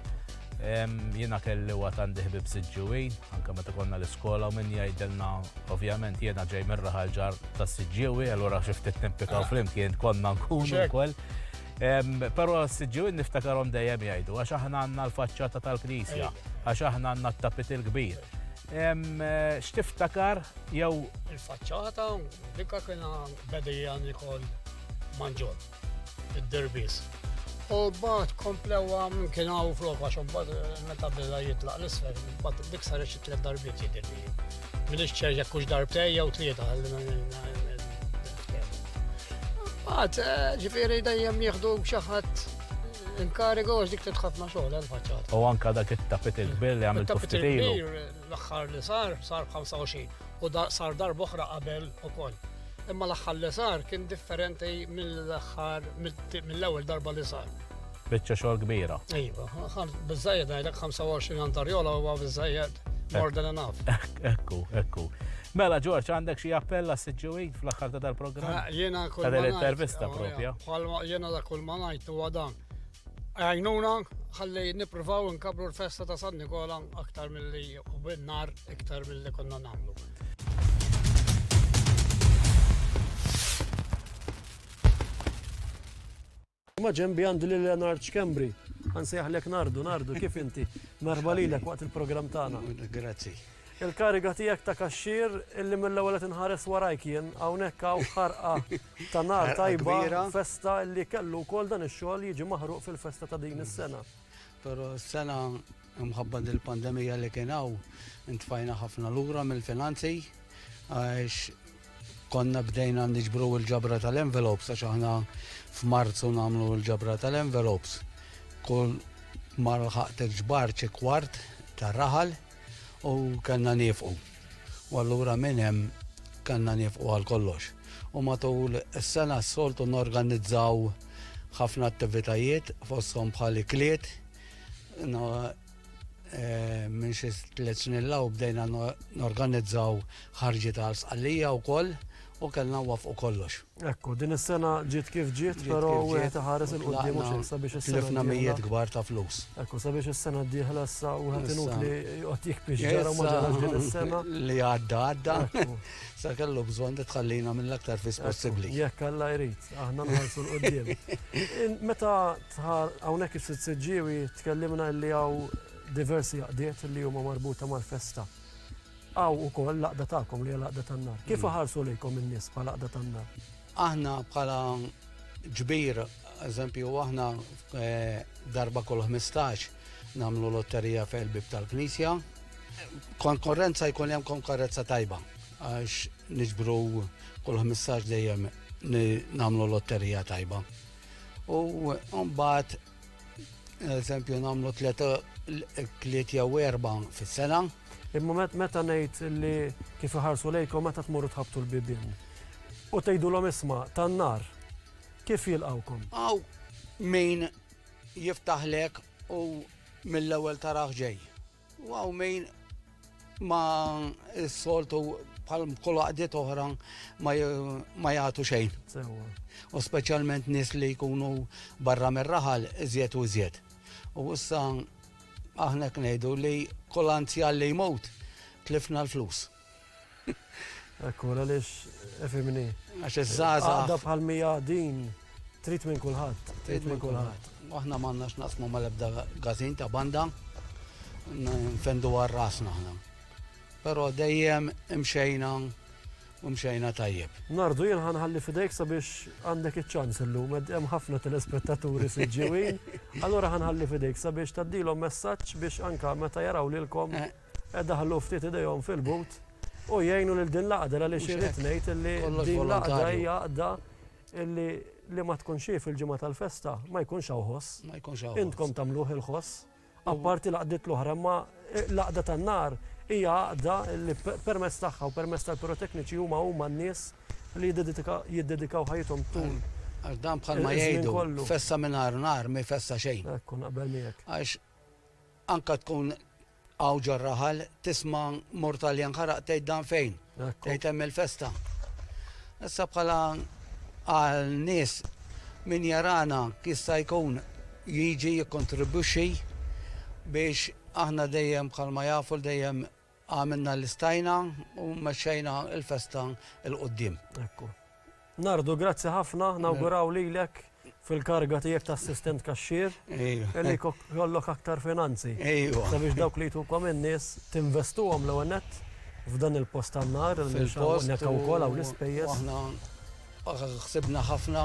Jiena kelli waqt għandi ħbieb Siġġiewi, anke meta konna l-iskola u min jgħidilna ovvjament jiena ġej mir-raħal ġar tas-Siġġiewi, allura xi ftit nimpikaw flimkien konna nkunu wkoll. Però s-Siġġiewi niftakarhom dejjem jgħidu għax aħna għandna l-faċċata tal-Knisja, għax aħna għandna t-tapit il-kbir. X'tiftakar jew il-faċċata dikka kiena bedija Nikol Manġol id-Derbis. U mbagħad komplewha minn kien hawn flok għax imbagħad meta beda jitlaq l-isfel, mbagħad dik saret xi tliet darbiet jidhirli. Minix ċer jekk hux darbtej jew tlieta ġifieri dejjem jieħdu xi ħadd Inkarigu għax dik titħafna xogħol għal-faċċata. U anka dak it-tapet il-kbir li għamil Il-tapit tuftitilu. il-kbir l-aħħar li sar 25 u sar darba oħra qabel ukoll. Imma l-aħħar li sar kien differenti mill-aħħar mill-ewwel darba li sar. Biċċa xogħol kbira. Iva, biżżejjed ngħidlek 25 antarjola huwa biżżejjed more than enough. Ekku. Mela, George, għandek xi appella s-sġewid fl-aħħar ta' dal-programm? Jiena kull Ta' ma dell-intervista propja. Jiena da kull ma ngħid huwa dan. Għajnuna ħalli nippruvaw nkabru l-festa ta' San Nikola aktar milli u bin-nar iktar milli konna nagħmlu. Ma ġembi għandu li Leonard Xkembri. Għansejħlek Nardu, kif inti? Merba lilek waqt il-program tagħna. Grazzi. Il-kariga tiegħek ta' kaxxir illi mill-ewwel qed inħares warajk jien hawnhekk hawn ħarqa ta' nar tajba festa illi kellu wkoll dan ix-xogħol jiġi maħruq fil-festa ta' din is-sena. Però s-sena mħabba il-pandemija li kien hawn intfajna ħafna lura mill-finanzi għax konna bdejna niġbru l-ġabra tal-envelopes għax aħna f'Marzu nagħmlu l-ġabra tal-envelopes. Kull marra ħaqtek ġbar ċi kwart ta' raħal u kanna nifqu. U allura minn hemm kanna nifqu għal kollox. U matul is-sena s-soltu norganizzaw ħafna attivitajiet fosthom bħal ikliet. Minn xi 3 snin law bdejna norganizzaw ħarġi tal-sqallija wkoll u kellna wafqu kollox. Ekku, din is-sena ġiet kif ġiet, però wieħed iħares il-qudiem mhux sabiex is-sena. Tlifna mijiet kbar ta' flus. Ekku, sabiex is-sena d-dieħla issa wieħed inutli joqgħod jikbix ġara ma ġarax din is-sena. Li għadda. Sa kellu bżonn tħallina mill-aktar fis possibbli. Jekk Alla jrid, aħna nħarsu l-qudiem. Meta hawnhekk is-siġġiewi tkellimna li hawn diversi jaqdiet li huma marbuta mal-festa. Għaw u koll laqda ta'kom li laqda tan-nar. Kif ħarsu lejkom in-nies bħala laqda tan-nar? Aħna bħala ġbir, eżempju, aħna darba kull 15 namlu lotterija fil-bib tal-Knisja. Konkurrenza jkun hemm konkurrenza tajba għax niġbru kull 15 dejjem namlu lotterija tajba. U mbagħad eżempju namlu 3 jew 4 fis-sena. Imma meta ngħid li kif iħarsu lejkom meta tmorru tħabtu l-bibien. U tgħidulhom isma' tan-nar, kif jilqawkom? Aw min jiftaħlek u mill-ewwel taraħ ġej. U għaw min ma s-soltu bħal kull għaqdiet oħra ma jagħtu xejn. U speċjalment nies li jkunu barra mir-raħal iżjed u iżjed. U issa aħna ngħidu li kull anzjan li jmut tlifna l-flus. Ekku, għaliex efimni. Għax iż-żgħażagħ. Għaqda bħal mija din trid minn kulħadd. Trid minn kulħadd. Aħna m'għandnax naqsmu mal-ebda gażin ta' banda nfendu għal rasna aħna. Però dejjem imxejna u mxejna tajjeb. Nardu jien ħanħalli fidejk sabiex għandek iċ-ċans illum, hemm ħafna telespettaturi siġġiewin, allura ħanħalli fidejk sabiex taddilhom messaġġ biex anka meta jaraw lilkom qed ħallu ftit idejhom fil-but u jgħinu lil din laqda għaliex irid ngħid illi din laqda hija għaqda li ma tkunx fil-ġimgħa tal-festa ma jkunx hawn ħoss. Ma jkunx hawn. Intkom tagħmluh il-ħoss. Apparti laqdiet l-oħra ma laqda tan-nar hija għaqda li permezz tagħha u permezz tal-pirotekniċi huma n-nies li jiddedikaw ħajthom tul. Għax dan bħalma jgħidu fessa mingħajr nar ma jfessa xejn. Ekku naqbel miegħek. Għax anke tkun hawn ġarraħal tisma' mortaljan ħaraq tgħid dan fejn. Tgħid hemm il-festa. Issa bħala għal nies min jarana jista' jkun jiġi jikkontribwixxi biex aħna dejjem bħalma jafu dejjem għamilna l-istajna u mexxejna il-festa il-qoddim. Ekku. Nardu, grazzi ħafna, nawguraw lilek fil-karga tiegħek ta' assistent kaxxier. Illi kollok aktar finanzi. Sabiex dawk li jtukom in-nies tinvestuhom l-ewwel nett f'dan il-post tan-nar il-post wkoll hawn l-ispejjeż. Aħna ħsibna ħafna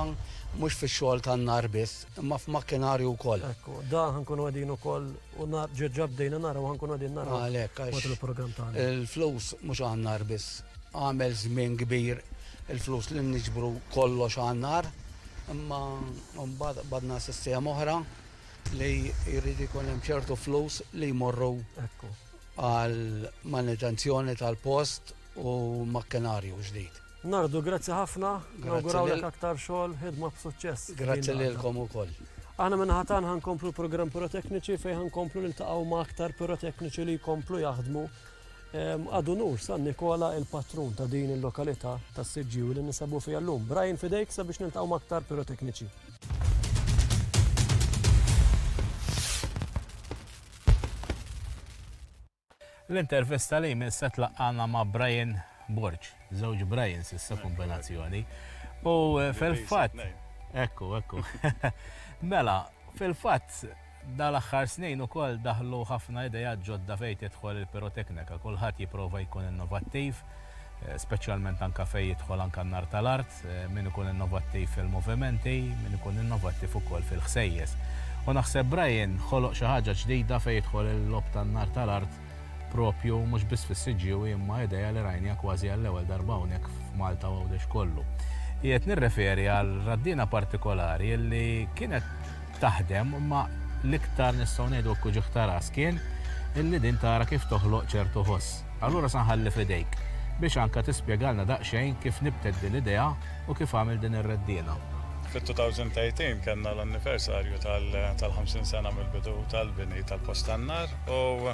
mhux fix-xogħol tan-nar biss, imma f'makkinarju wkoll. Ekku, dan ħankunu qegħdin ukoll u ġeġġa bdejna naraw ħankunu qegħdin naraw. Għalhekk għax il-programm tagħna. Il-flus mhux għan-nar biss. Għamel żmien kbir il-flus li niġbru kollox għan-nar, imma mbagħad badna sistema oħra li jrid ikun hemm ċertu flus li jmorru Ekku. għal manutenzjoni tal-post u makkinarju ġdid. Nardu, grazzi ħafna, Grazzi nawgurawlek lil- aktar xogħol, ħidma b'suċċess. Grazzi lilkom ukoll. Aħna minn ħatan ħankomplu program pyrotekniċi fejn ħankomplu niltaqgħu ma' aktar pyrotekniċi li jkomplu jaħdmu. Għadu nur San Nikola il-patrun ta' din il-lokalità ta' Siġġiewi li nisabu fiha llum. Brian fidejk sabiex niltaqgħu ma' aktar pyrotekniċi. L-intervista li jmiss se tlaqqana ma' Brian Borġ, żewġ Brian s'issa kombinazzjoni. U fil-fatt, ekku. Mela, fil-fatt dal-aħħar snin ukoll daħlu ħafna idejat ġodda fejn tidħol il-piroteknika. Kulħadd jipprova jkun innovattiv, speċjalment anke fejn jidħol anke n-nar tal-art, min ikun innovattiv fil-movimenti, min ikun innovattiv ukoll fil-ħsejjes. U naħseb Brian ħoloq xi ħaġa ġdida fejn jidħol il-lob tan-nar tal-art propju mhux biss fis-Siġġiewi imma idea li rajnija kważi għall-ewwel darba hawnhekk f'Malta u għawdex kollu. Qiegħed nirreferi għal raddina partikolari li kienet taħdem ma l-iktar nistgħu ngħidu kuġieħ ta' ras kien illi din tara kif toħloq ċertu ħoss. Allura se nħalli f'idejk biex anke tispjegalna daqsxejn kif nibted din l-idea u kif għamil din ir-raddina. Fit-2018 kellna l-anniversarju tal-50 sena mill-bidu tal-bini tal-post tan-nar u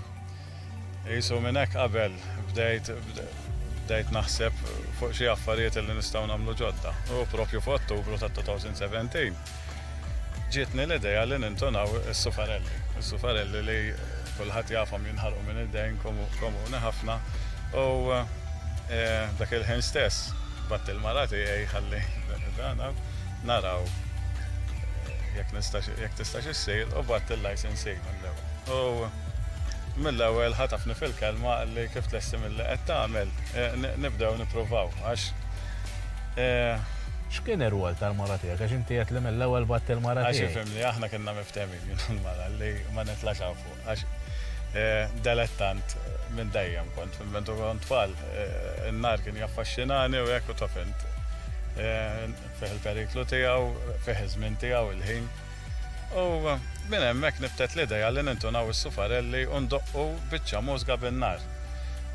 jisu minn hekk qabel bdejt naħseb fuq xi affarijiet li nistgħu nagħmlu ġodda. U propju f'Ottubru ta' 2017 ġietni l-idea li nintunaw is-sufarelli. Is-sufarelli li kulħadd jafhom jinħarqu minn id-dejn komuni ħafna u dak il-ħin stess batt il-mara tiegħi ħalli naraw jekk tistax issir u batt il-licensing mill-ewwel. U mill-ewwel ħatafni fil-kelma li kif tlessi mill qed tagħmel nibdew nippruvaw għax X'kien ir-rwol tal-mara tiegħek għax inti qed li mill-ewwel batt il-mara għax tiegħek. ifhem li aħna kienna miftehmin jien l-mara li ma nitlax fuq għax dilettant minn dejjem kont minn meta kont tfal in-nar kien jaffaxxinani u hekk u tofint fih il-periklu tiegħu, fih iż-żmien tiegħu il-ħin. U minn hemmhekk nibtet l-idea li nintunaw is-sufarelli u ndoqqu biċċa mużga bin-nar.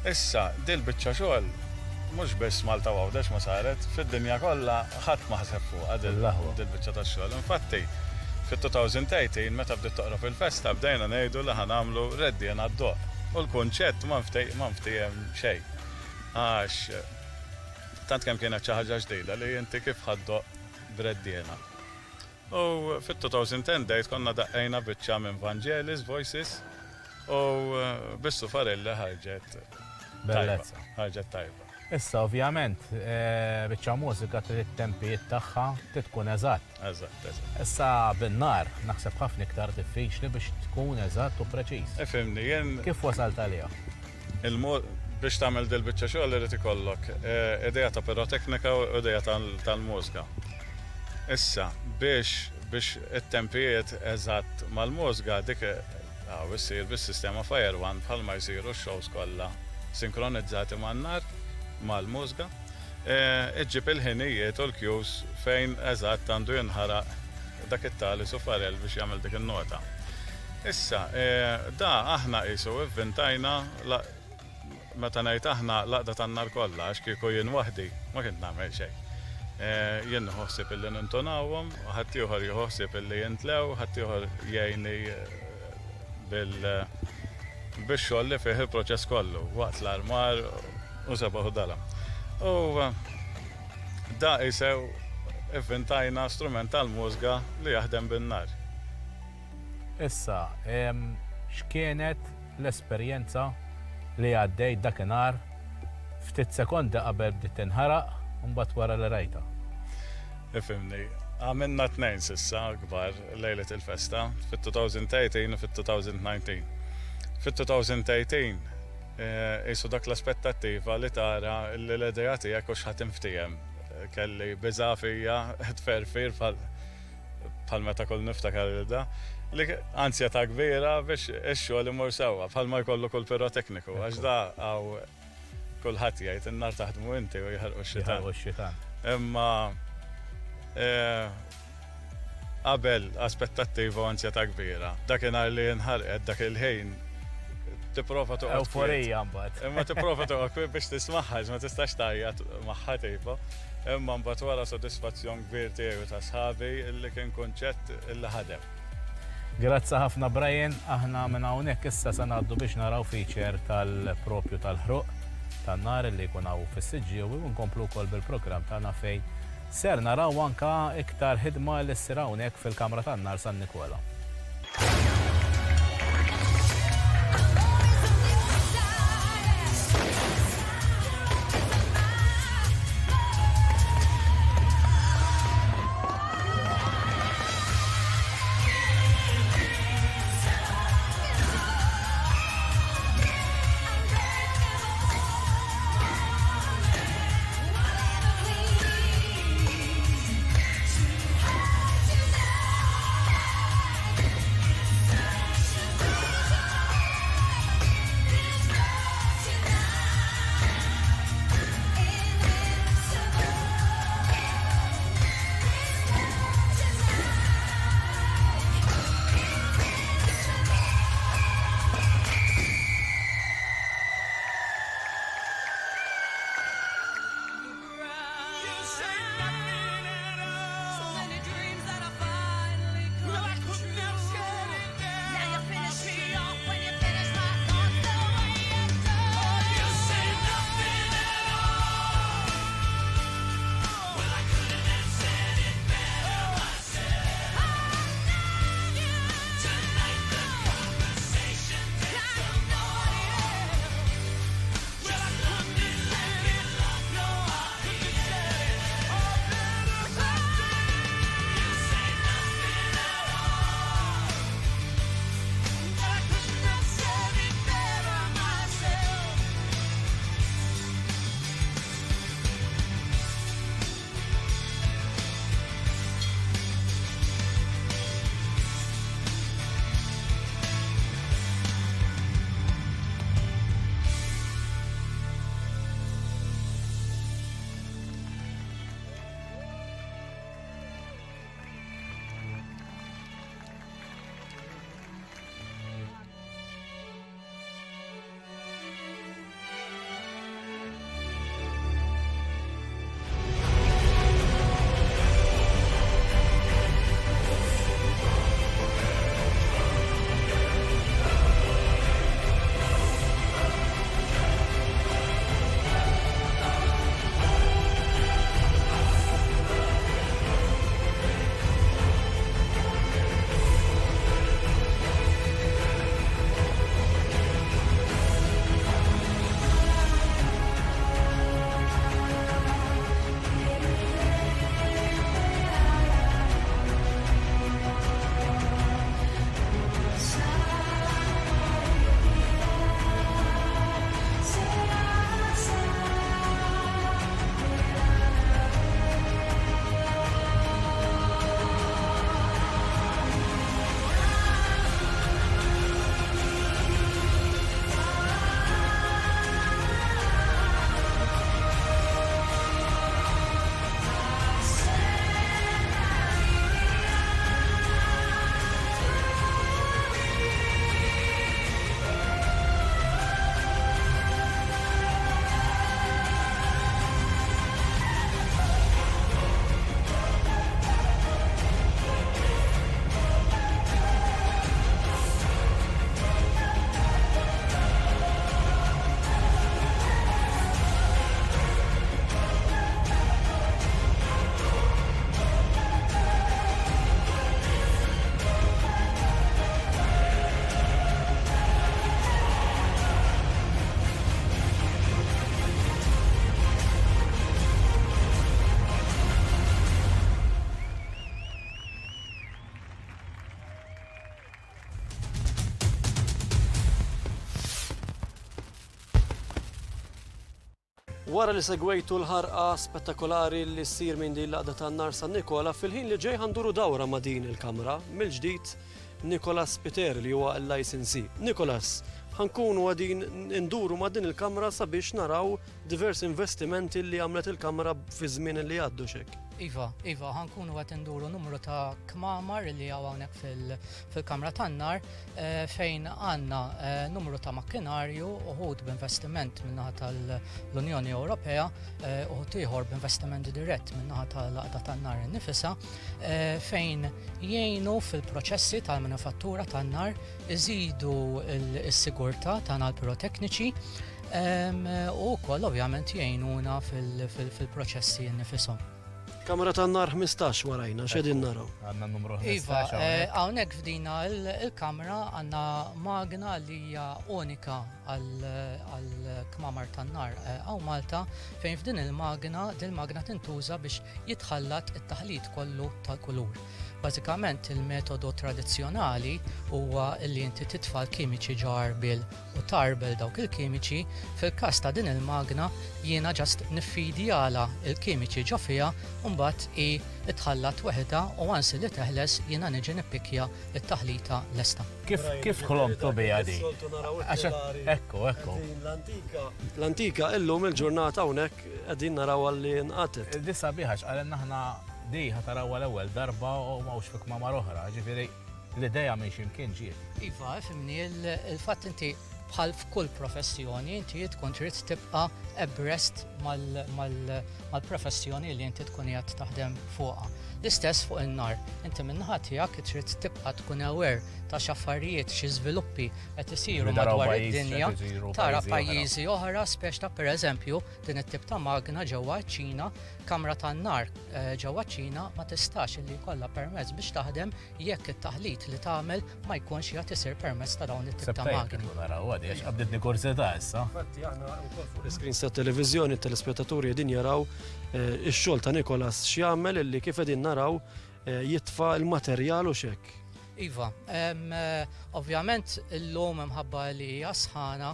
Issa dil-biċċa xogħol mhux biss Malta u għawdex ma saret, fid-dinja kollha ħadd ma ħaseb fuqha dil-biċċa tax-xogħol. Infatti fit-2018 meta bdiet toqrob il-festa bdejna ngħidu li ħanagħmlu reddien għad-doq. U l-kunċett ma nftehhem xejn. Għax tant kemm kienet xi ħaġa ġdida li inti kif ħaddoq b'reddiena. U fit-2010 dejt konna daqqejna biċċa minn Vangelis Voices u bis-sufarelli ħarġet tajba. Issa ovvjament biċċa mużika it-tempijiet tagħha tkun eżatt. Eżatt. Issa bin-nar naħseb ħafna iktar diffiċli biex tkun eżatt u preċiż. Ifhimni jien Kif wasalt għaliha? biex tagħmel dil-biċċa xogħol irid ikollok idea ta' piroteknika u idea tal-mużika. Issa biex it-tempijiet eżatt mal-mużika dik issir bis-sistema Fire One bħalma jsiru x-shows kollha sinkronizzati man-nar mal-mużika. Iġġib il-ħinijiet u l-cues fejn eżatt għandu jinħaraq dak it-tali sufarell biex jagħmel dik in-nota. Issa, da aħna qisu ivvintajna meta ngħid aħna laqda tan-nar kollha għax kieku jien waħdi ma kint nagħmel xejn. Jien ħossib illi nintunawhom, ħadd ieħor jħossib illi jintlew, ħadd ieħor jgħinni bix-xogħol li fih il-proċess kollu waqt l-armar u sebaħu dala. U da jisew ivvintajna strument tal-mużika li jaħdem bin-nar. Issa, x'kienet l-esperjenza li għaddejt dakinhar ftit sekondi qabel bdiet tinħaraq u mbagħad wara li rajta? Ifhimni, għamilna tnejn s'issa kbar lejlet il-festa fit-2018 u fit-2019. Fit-2018 jisu dak l-aspettattiva li tara li l-idea tiegħek hux ħadd inftiehem. Kelli biża' fija tferfir bħal meta kull niftakar da. Li ansjeta kbira biex ix-xogħol imur sewwa bħalma jkollu kull pirotekniku għax da għaw kulħadd jgħid in-nar taħdmu inti u jħarqu x-xitan. Imma qabel aspettattiva u ansjeta kbira. Dakinhar li nħarqet dak il-ħin tipprova toqgħod. Euforija mbagħad. Imma tipprova toqgħod biex tismaħħaġ, ma tistax tajjat magħha tejba. Imma mbagħad wara sodisfazzjon kbir tiegħu ta' sħabi illi kien kunċett illi ħadem. Grazzi ħafna Brian, aħna minn hawnhekk issa se ngħaddu biex naraw feature tal-propju tal-ħruq tan-nar li jkun hawn fis-Siġġiewi u nkomplu wkoll bil-programm tagħna fejn ser naraw anke iktar ħidma li ssir hawnhekk fil-Kamra tan-Nar San Nikola. Wara li segwejtu l-ħarqa spettakolari li ssir minn din l-laqda tan-nar San Nikola, fil-ħin li ġej ħanduru dawra ma' din il-kamra mill-ġdid Nicolas Peter li huwa l-licensee. Nicolas, ħankunu għadin induru ma' din il-kamra sabiex naraw diversi investimenti li għamlet il-kamra fi żmien li għaddu xek. Iva, ħankunu għat induru numru ta' kmamar li għawnek fil-kamra tan-nar fejn għanna numru ta' makkinarju uħud b'investiment minnaħa tal-Unjoni Ewropea uħud ieħor b'investiment dirett minnaħa tal-laqda tan-nar nifisa fejn jgħinu fil-proċessi tal-manifattura tan-nar iżidu s-sigurta tagħna l-pirotekniċi u koll ovvjament jgħinuna fil-proċessi nifisom. Kamra tan-nar 15 warajna, xedin naraw. Għanna numru 15. Iva, għawnek f'dina il-kamra għanna magna li hija unika għal-kmamar tan-nar għaw Malta fejn f'din il-magna tintuża biex jitħallat it-taħlit kollu tal-kulur. Bażikament il-metodu tradizzjonali huwa li inti titfal kimiċi ġarbil u tarbel dawk il-kimiċi, fil-każ ta' din il-magna jiena ġast niffidjala il-kimiċi ġo fiha u mbagħad itħallat weħda u għansi li teħles jiena niġi nippikja it-taħlita lesta. Kif kolomtu bija di? Ekku. L-antika illum il-ġurnata hawnhekk qegħdin naraw li nqatet. Dissa biħax għalenna ħna di ħataraw l-ewwel darba u mawx fi kmamar oħra, ġifieri l-idea minn ximkien ġiet. Iva, fimni il-fatt inti bħal f'kull professjoni inti tkun trid tibqa' abreast mal-professjoni li inti tkun qiegħed taħdem fuqha. L-istess fuq in-nar, inti min-naħa tiegħek trid tibqa' tkun aware ta' x'affarijiet xi żviluppi qed isiru madwar id-dinja tara pajjiżi oħra speċta pereżempju din it-tip ta' magna ġewwa ċ-Ċina, kamra tan-nar ġewwa ċ-Ċina ma tistax illi jkollha permezz biex taħdem jekk it-taħlit li tagħmel ma jkunx qiegħed isir permezz ta' dawn it-tip ta' magni. Għadiex qabditni kurzità issa. Infatti aħna wkoll fuq l-iskrin ta' televiżjoni t-telespettaturi qegħdin jaraw ix-xogħol ta' Nikolas x'jagħmel illi kif qegħdin naraw jitfa' il-materjal u xekk. Iva, ovvjament illum imħabba li hija sħana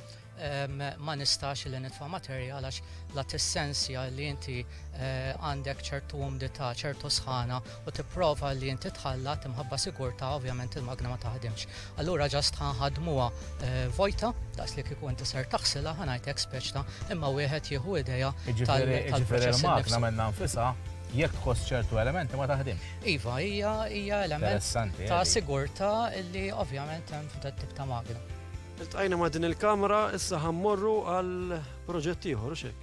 ma nistax li nitfa' materjal għax la tessenzja li inti għandek ċertu umdità, ċertu sħana u tipprova li inti tħallat imħabba sigurtà ovvjament il-magna ma taħdimx. Allura ġast ħadmuha vojta, daqs li kieku inti ser taħsilha ħanajtek speċta imma wieħed jieħu idea tal-proċess il-magna minna nfisha jekk tħoss ċertu elementi ma taħdimx. Iva, hija element ta' sigurtà li ovvjament hemm f'dat-tip ta' magna. Iltqajna ma' din il-kamra issa ħammorru għal proġett ieħor u xekk.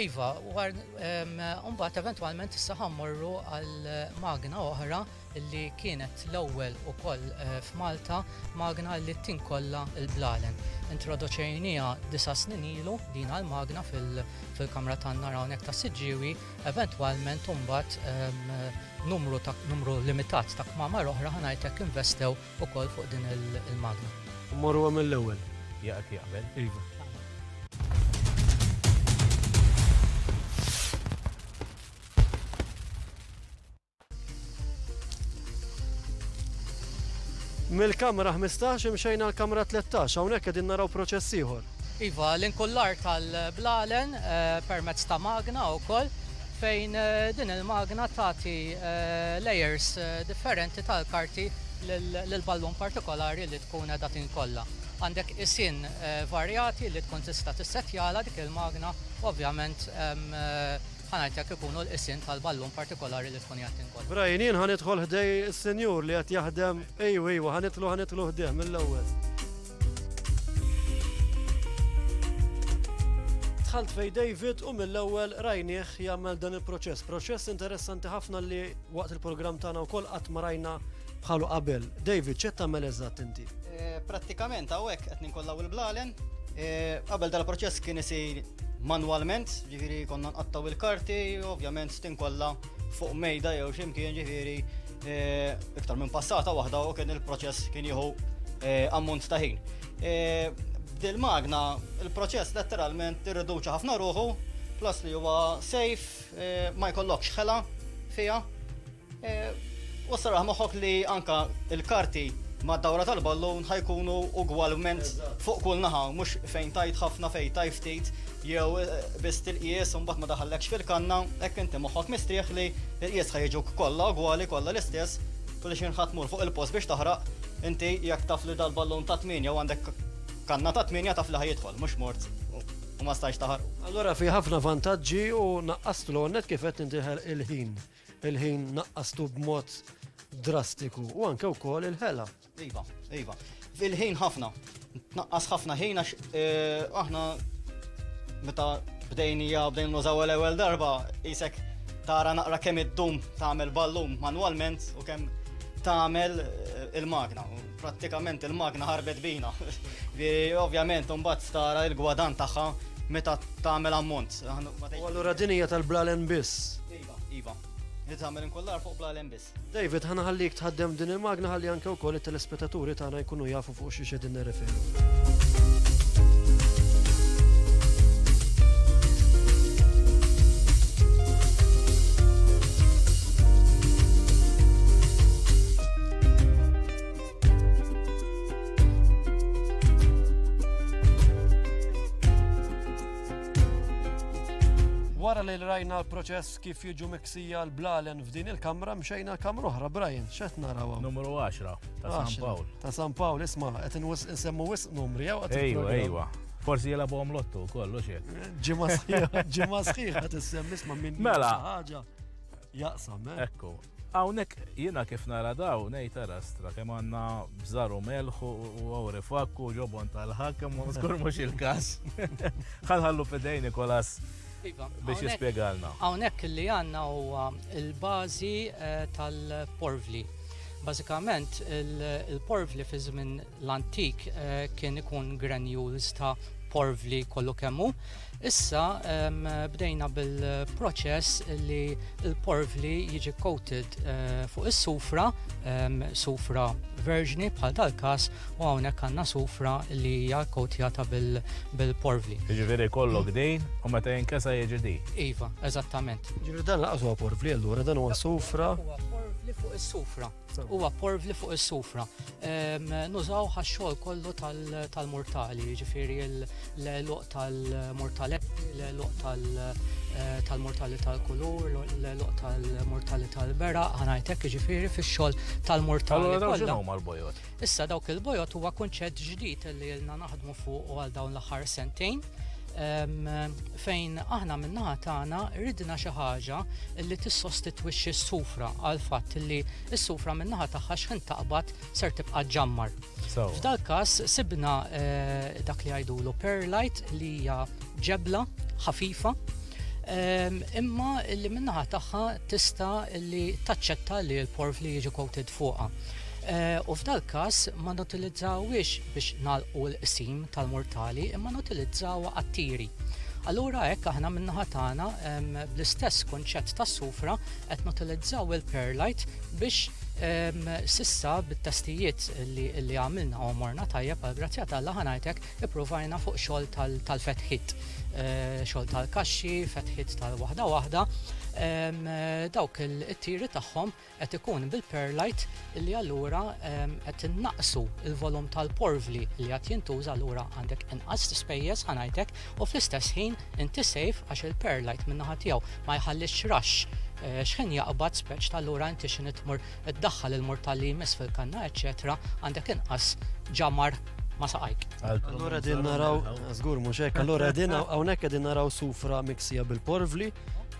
Iva, mbagħad eventwalment issa ħammorru għal magna oħra li kienet l-ewwel ukoll f'Malta magna li tinkolla l-blalen. Introduċejnija 9 snin ilu din għall-magna fil-kamra tan-nar hawnhekk ta' Siġġiewi, eventwalment imbagħad numru limitat ta' kmamar oħra ħanajtek investew ukoll fuq din il-magna. Morru mill-ewwel. Jaqek jaqbel. Iva. Mill-kamra 15 imxejna l-kamra 13, hawnhekk qegħdin naraw proċess ieħor. Iva, l-inkollar tal-blalen permezz ta' magna wkoll fejn din il-magna tagħti layers differenti tal-karti l-ballun partikolari li tkun qiegħda tinkolla. Għandek isin varjati li tkun tista' tissettjala dik il-magna, ovvjament ħanajtek ikunu l-isin tal-ballun partikolari li tkun qiegħed tinkolla. Brian, jien ħanidħol ħdej is-senjur li qed jaħdem ejwa ħanitlu ħdeh mill-ewwel. Dħalt fej David u mill-ewwel rajnieh jagħmel dan il-proċess. Proċess interessanti ħafna li waqt il-programm tagħna wkoll qatt ma rajna bħalu qabel. David, ċed tagħmel eżatt inti? Prattikament hawnhekk qed ninkollaw il-blalen. Qabel dal-proċess kien isir manwalment, ġifieri konna nqattaw il-karti, ovvjament tinkolla fuq mejda jew x'imkien ġifieri iktar minn passata waħda u kien il-proċess kien jieħu ammont ta' ħin. Dil-magna il-proċess letteralment tirriduċa ħafna ruħu, plus li huwa safe, ma jkollokx ħela fiha. U s-sarraħ moħħok li anka il-karti ma' dawra tal-ballun ħajkunu ugwalment fuq kull naħa, mhux fejn tajt ħafna fejn tajt ftit, jew biss il-qies u mbagħad ma daħallekx fil-kanna, hekk inti moħħok mistrieħ li l-qies ħajġuk kollha ugwali kollha l-istess, kulli xi nħadd tmur fuq il-post biex taħraq, inti jekk taf li dal-ballun ta' 8 u għandek kanna ta' 8 taf li ħajidħol, mhux mort u ma stajx taħar. Allora fi ħafna vantaġġi u naqqastu l-għonnet kif qed intiħel il-ħin. il-ħin naqqastu b'mod drastiku u anke wkoll il-ħela. Iva. Fil-ħin ħafna. Tnaqqas ħafna ħin għax aħna meta bdejna nużaw l-ewwel darba isek tara naqra kemm id-dum tagħmel ballum manwalment u kemm tagħmel il-magna. Prattikament il-magna ħarbet bina. Ovvjament imbagħad tara l-gwadan tagħha meta tagħmel ammont. U allura din hija tal-blalen biss. Iva. Tagħmel inkollar fuq blalen biss. David, ħana ħallik tħaddem din il-magna ħalli anke wkoll it-telespettaturi tagħna jkunu jafu fuq xi xedin nirreferu. Wara li rajna l-proċess kif jiġu miksija l-blalen f'din il-kamra mxejna kamra oħra, Brian, x'qed naraw? Numru 10 ta' San Pawl. Ta' San Pawl, isma' qed insemmu wisq numri jew qed Ejwa. Forsi jelabhom lottu kollu xejn. Ġimgħa sħiħa tissemmi isma' minn Mela. ħaġa jaqsam, Ekku. Hawnhekk jiena kif nara daw ngħid arastra kemm għandna bżaru melħ u għawri fakku ġobon tal-ħakem u skur mhux il-każ. Ħalħallu fidej Nikolas biex jispjegalna. Hawnhekk li għandna huwa l-bażi tal-porvli. Bażikament il-porvli fi żmien l-antik kien ikun granules ta' porvli kollu kemmu. Issa bdejna bil-proċess li l-porvli jiġi coated fuq is-sufra, sufra verġni bħal dal-każ u hawnhekk għandna sufra li hija kowtjata bil-porvli. Jiġifieri jkollok din u meta jinkesa jiġi di. Iva, eżattament. Ġifieri dan laqas huwa porvli allura dan huwa sufra. Huwa porvli fuq is-sufra. Huwa porvli fuq is-sufra. Nużaw ħax-xogħol kollu tal-mortali, jiġifieri l-luq tal-mortaletti, l-luq tal-mortali tal-kulur, l-luq tal-mortali tal-beraq, ħanajtek jiġifieri fix-xogħol tal-mortali kollha. Mal-bojot. Issa dawk il-bojot huwa kunċett ġdid li lna naħdmu fuq għal dawn l-aħħar sentejn. Fejn aħna min-naħa tagħna ridna xi ħaġa li tissostitwixxi s-sufra għal fatt li s-sufra min-naħa tagħha x'ħin taqbad ser tibqa' ġammar. F'dal każ sibna dak li jgħidulu perlite li hija ġebla ħafifa imma li min-naħa tagħha tista' li taċċetta li l-porvli jiġi coated fuqha. U f'dal każ ma nutilizzawiex biex nagħlqu l-qsim tal-mortali imma nutilizzawha għat-tiri. Allura hekk aħna min-naħa tagħna bl-istess kunċett tas-sufra qed nutilizzaw il-perlite biex sissa bit-testijiet li għamilna u morna tajjeb għal grazzja tal-Alla ħanajtek ippruvajna fuq xogħol tal-fetħit. Xogħol tal-kaxxi, fetħit tal-waħda waħda. Dawk it-tiri tagħhom qed ikun bil-perlite li allura qed innaqsu il-volum tal-porvli li qed jintuża allura għandek inqas spejjeż ħanajtek u fl-istess ħin inti sejf għax il-perlite min-naħa tiegħu ma jħallix raxx x'ħin jaqbad speċ tal-lura inti x'in tmur iddaħħal il-mortalli jmiss fil-kanna, eċetera, għandek inqas ġamar ma saqajk. Allura din naraw, żgur mhux hekk, allura din hawnhekk qegħdin naraw sufra miksija bil-porvli,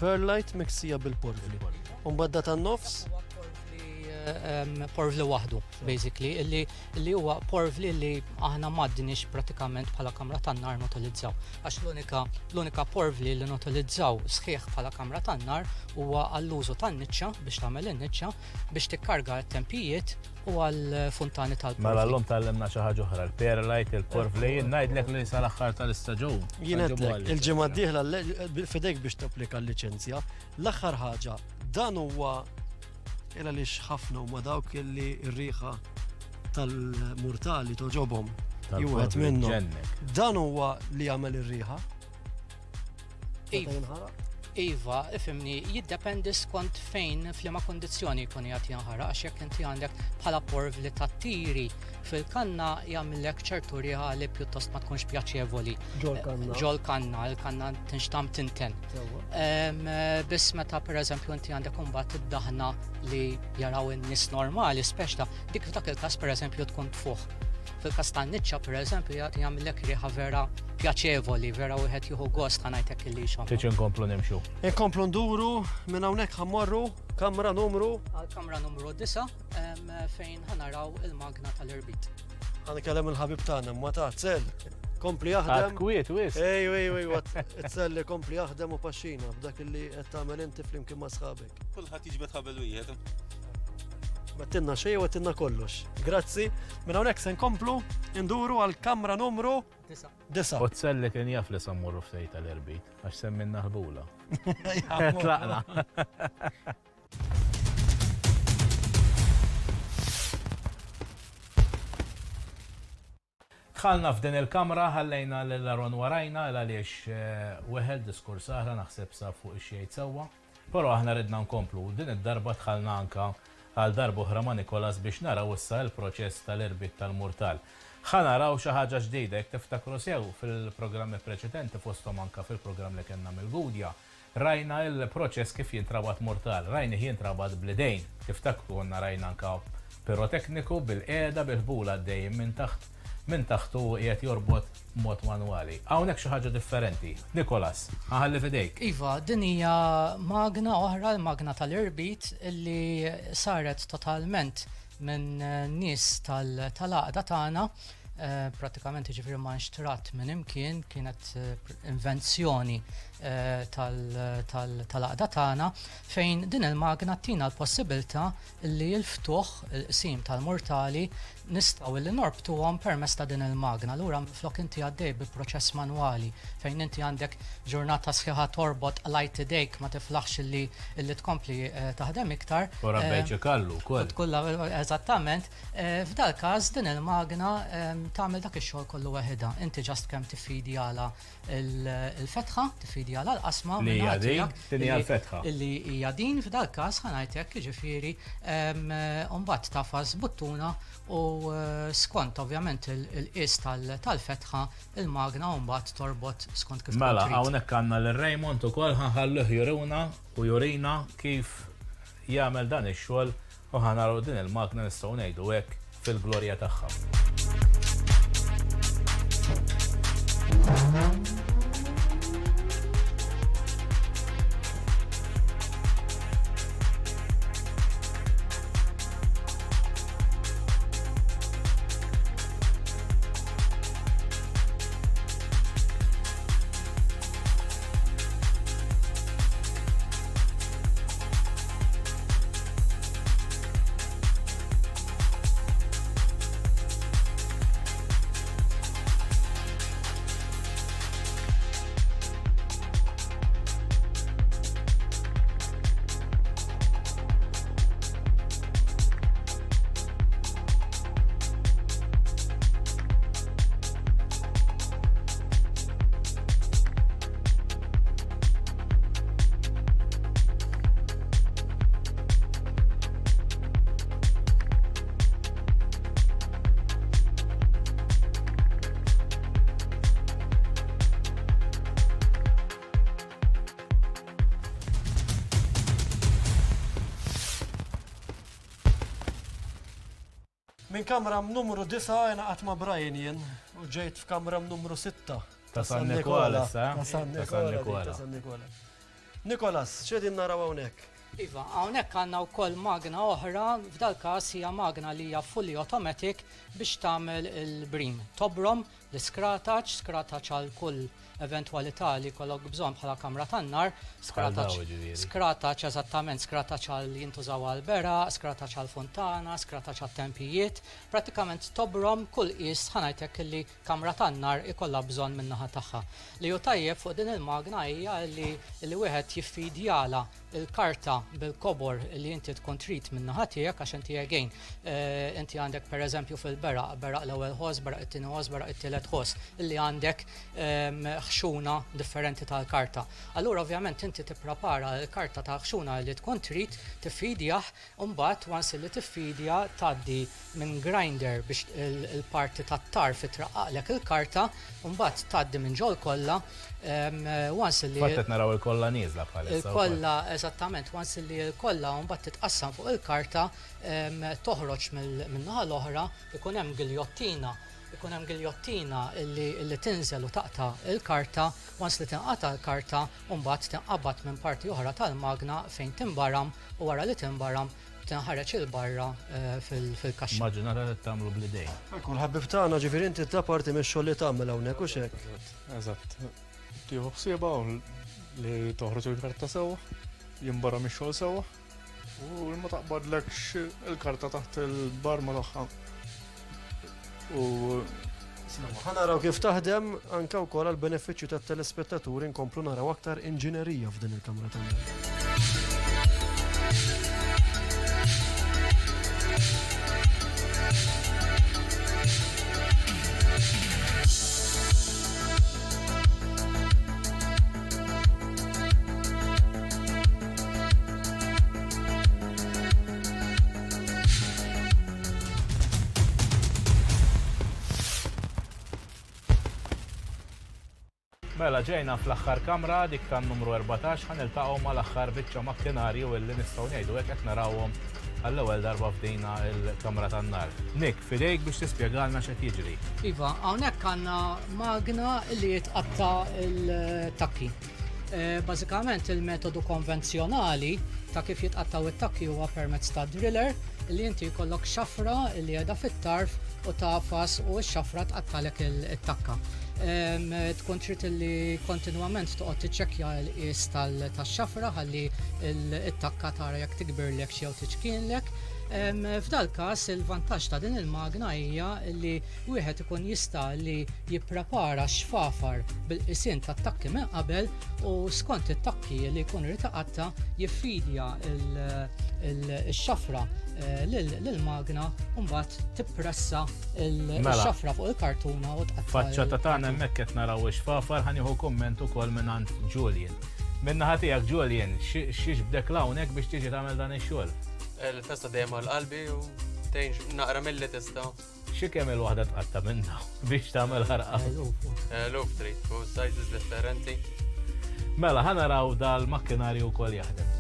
perlite miksija bil-porvli. U mbagħad tan-nofs? Porvli waħdu, basically, li huwa porvli li aħna m'għaddniex pratikament bħala kamra tan-nar nutilizzaw. Għax l-unika porvli li nutilizzaw sħiħ bħala kamra tan-nar huwa għall-użu tan-niċċa biex tagħmel in-niċċa biex tikkarga t-tempijiet u għall-funtani tal-porvli. Mela llum tallimna xi ħaġa oħra, l-perlite, il-porvli, ngħidlek li sal-aħħar tal-istaġun. Jien għedlek, il-ġimgħa d-dieħla fidejk biex tapplika l-liċenzja. L-aħħar ħaġa, dan huwa illa li ħafna huma dawk li r-riħa tal-murtali toġobhom juħed minnhom. Dan huwa li jagħmel ir-riħa? Iva, ifimni, jiddependi skont fejn f'liema kondizzjoni jkun jagħti jinħaraq għax jekk inti għandek bħala porvli tat-tiri fil-kanna jagħmilek ċertu riħa li pjuttost ma tkunx pjaċevoli. Ġol kanna, il-kanna tinxtam tinten. Biss meta pereżempju inti għandek imbagħad id-daħna li jaraw in-nies normali speċta, dik f'dak il-każ pereżempju tkun tfuħ. Fil-każ tan-niċċa pereżempju jagħmilek riħa vera pjaċevoli, vera wieħed jieħu gost ħanajtek illi xogħol. Tiġi nkomplu nimxu. Inkomplu nduru minn hawnhekk ħammorru Kamra numru? Kamra numru 9 fejn ħanaraw il-magna tal-irbit. Għanikellem il-ħabib tagħna, ma ta' Tsell. Kompli Għad jaħdem. kwiet, wis. Ej, Tsell li kompli jaħdem u paxxina b'dak li qed tagħmel inti flimkien ma' sħabek. Kulħadd jiġbed ħabel wieħed. Battinna xej u għattinna kollox. Grazzi. Minn hawnhekk se nkomplu induru għal kamra numru 9. U tselli kien jaf li sammurru ftejta l-erbit, għax semminna ħbula. Tlaqna. Dħalna f'din il-kamra, ħallejna l-Aron warajna, għaliex weħed diskurs aħra naħseb sa fuq ix-xejn sewwa. Però aħna ridna nkomplu, din id-darba dħalna anka għal darba oħra ma' Nikolas biex naraw issa l-proċess tal-irbit tal-murtal. Ħanaraw xi ħaġa ġdida, jekk tiftakru sew fil-programmi preċedenti fosthom anka fil-programm li kellna mill-Gudja. Rajna l-proċess kif jintrabat murtal, rajni jintrabat bl-idejn. Tiftakru għandna rajna anka pirotekniku bil-qiegħda bil-ħbula għaddejjin minn taħtu qiegħed jorbot mod manwali. Hawnhekk xi ħaġa differenti. Nikolas, ħalli fidejk. Iva, din hija magna oħra, l-magna tal-irbit illi saret totalment minn nies tal-għaqda tagħna, pratikament ġifiri ma nxtrat minn imkien, kienet invenzjoni tal-għaqda tagħna fejn din il-magna tina l-possibilità li l-ftuħ il-qsim tal-mortali nistgħu li norbtuhom permezz ta' din il-magna. Allura flok inti għaddej bi proċess manwali fejn inti għandek ġurnata sħiħa torbot lajt idejk ma tiflaħx li tkompli taħdem iktar. U rabbejġi kallu, kollha eżattament. F'dal każ din il-magna tagħmel dak ix-xogħol kollu waħedha. Inti ġast kemm tiffidi għala il-fetħa, tiffidi għala l-qasma li hija din hija l-fetħa. Li hija din f'dal każ ħanajtek jiġifieri mbagħad tafas buttuna u skont ovvjament il-qis tal-fetħa il-magna u mbagħad torbot skont kif. Mela, hawnhekk għandna l-Raymond ukoll ħanħalluh juruna u jurina kif jagħmel dan ix-xogħol u ħanaraw din il-magna nistgħu ngħidu hekk fil-glorja tagħha. Min kamra numru 9 jena għatma Brian jien u ġejt f'kamra numru 6. Ta' San Nikola, Ta' San Nikola. Nikolas, xedin naraw hawnhekk? Iva, hawnhekk għandna wkoll magna oħra, f'dal każ hija magna li hija fully automatic biex tagħmel il-brim. Tobrom l-skrataġġ għal kull eventwalità li kollok bżonn bħala kamra tan-nar, skrataġġ eżattament, skrataġġ għal jintużaw għal bera, skrataġġ għal fontana, skrataġġ għal tempijiet, pratikament tobrom kull qis ħanajtek li kamra tan-nar ikollha bżonn min-naħa tagħha. Li hu tajjeb fuq din il-magna hija li wieħed jiffidjala il-karta bil-kobor li inti tkun trid min-naħa tiegħek għax inti again inti għandek pereżempju fil-beraq, beraq l-ewwel ħoss, beraq it-tieni ħoss, beraq it-tielet ħoss, illi għandek ħxuna differenti tal-karta. Allura ovvjament inti tipprepara l-karta ta' ħxuna li tkun trid tiffidjah u mbagħad once li tiffidja tgħaddi minn grinder biex il-parti tat-tarf itraqqaqlek il-karta u mbagħad tgħaddi minn ġol kollha once li Fattet naraw il-kolla nieżla bħalissa. Il-kolla eżattament once li l-kolla u mbagħad titqassam fuq il-karta toħroġ min-naħa l-oħra ikun hemm giljottina ikun hemm giljottina illi tinżel u taqta' il-karta, once li tinqata' l-karta u mbagħad tinqabad minn parti oħra tal-magna fejn tinbaram u wara li tinbaram tinħareġ il-barra fil-kaxxa. Immaġina li tagħmlu bl-idej. Kull ħabbib tagħna ġifieri inti ta' parti mix-xogħol li tagħmel hawnhekk u xek. Eżatt. Tieħu ħsieba li toħroġ il-karta sewwa, jinbarra mix-xogħol sewwa u ma taqbadlekx il-karta taħt il-barma tagħha. U Ħanaraw kif taħdem anke wkoll għall benefiċċju tat-telespettaturi nkomplu naraw aktar inġinerija f'din il-kamra tagħna. Mela ġejna fl-aħħar kamra dik tan numru 14 ħaniltaqgħu mal-aħħar biċċa makkinarju illi nistgħu ngħidu hekk qed narawhom għall-ewwel darba f'dina l-kamra tan-nar. Nick, fidejk biex tispjegalna x'qed jiġri. Iva, hawnhekk għandna magna li jitqatta' il-takki. Bażikament il-metodu konvenzjonali ta' kif jitqattaw it-takki huwa permezz ta' driller li inti jkollok xafra li qiegħda fit-tarf u tafas u x-xafra tqattalek it-takka. Tkun trid li kontinwament toqgħod tiċċekkja l-qis tax-xafra ħalli it-takka tara jekk tikbirlek xi jew tiċkienlek. F'dal każ il-vantaġġ ta' din il-magna hija li wieħed ikun jista' li jipprepara xfafar bil-qisien tat-takki minn qabel u skont it-takki li jkun irid iqatta' jiffidja x-xafra lill-magna u mbagħad tippressa l-xafra fuq il-kartuna u tqatta'. Faċċata tagħna hemmhekk qed naraw ix-xfafar ħanieħu kumment ukoll minn Julian. Min-naħa tiegħek Julian, x'ixbdek hawnhekk biex tiġi tagħmel dan ix-xogħol? Il-festa dejjem għal-qalbi u tgħin naqra milli tista'. X'kemm il-waħda tqatta minnha biex tagħmel ħarqa? Loof trid u sizes differenti. Mela ħanaraw dal-makkinarju wkoll jaħdem.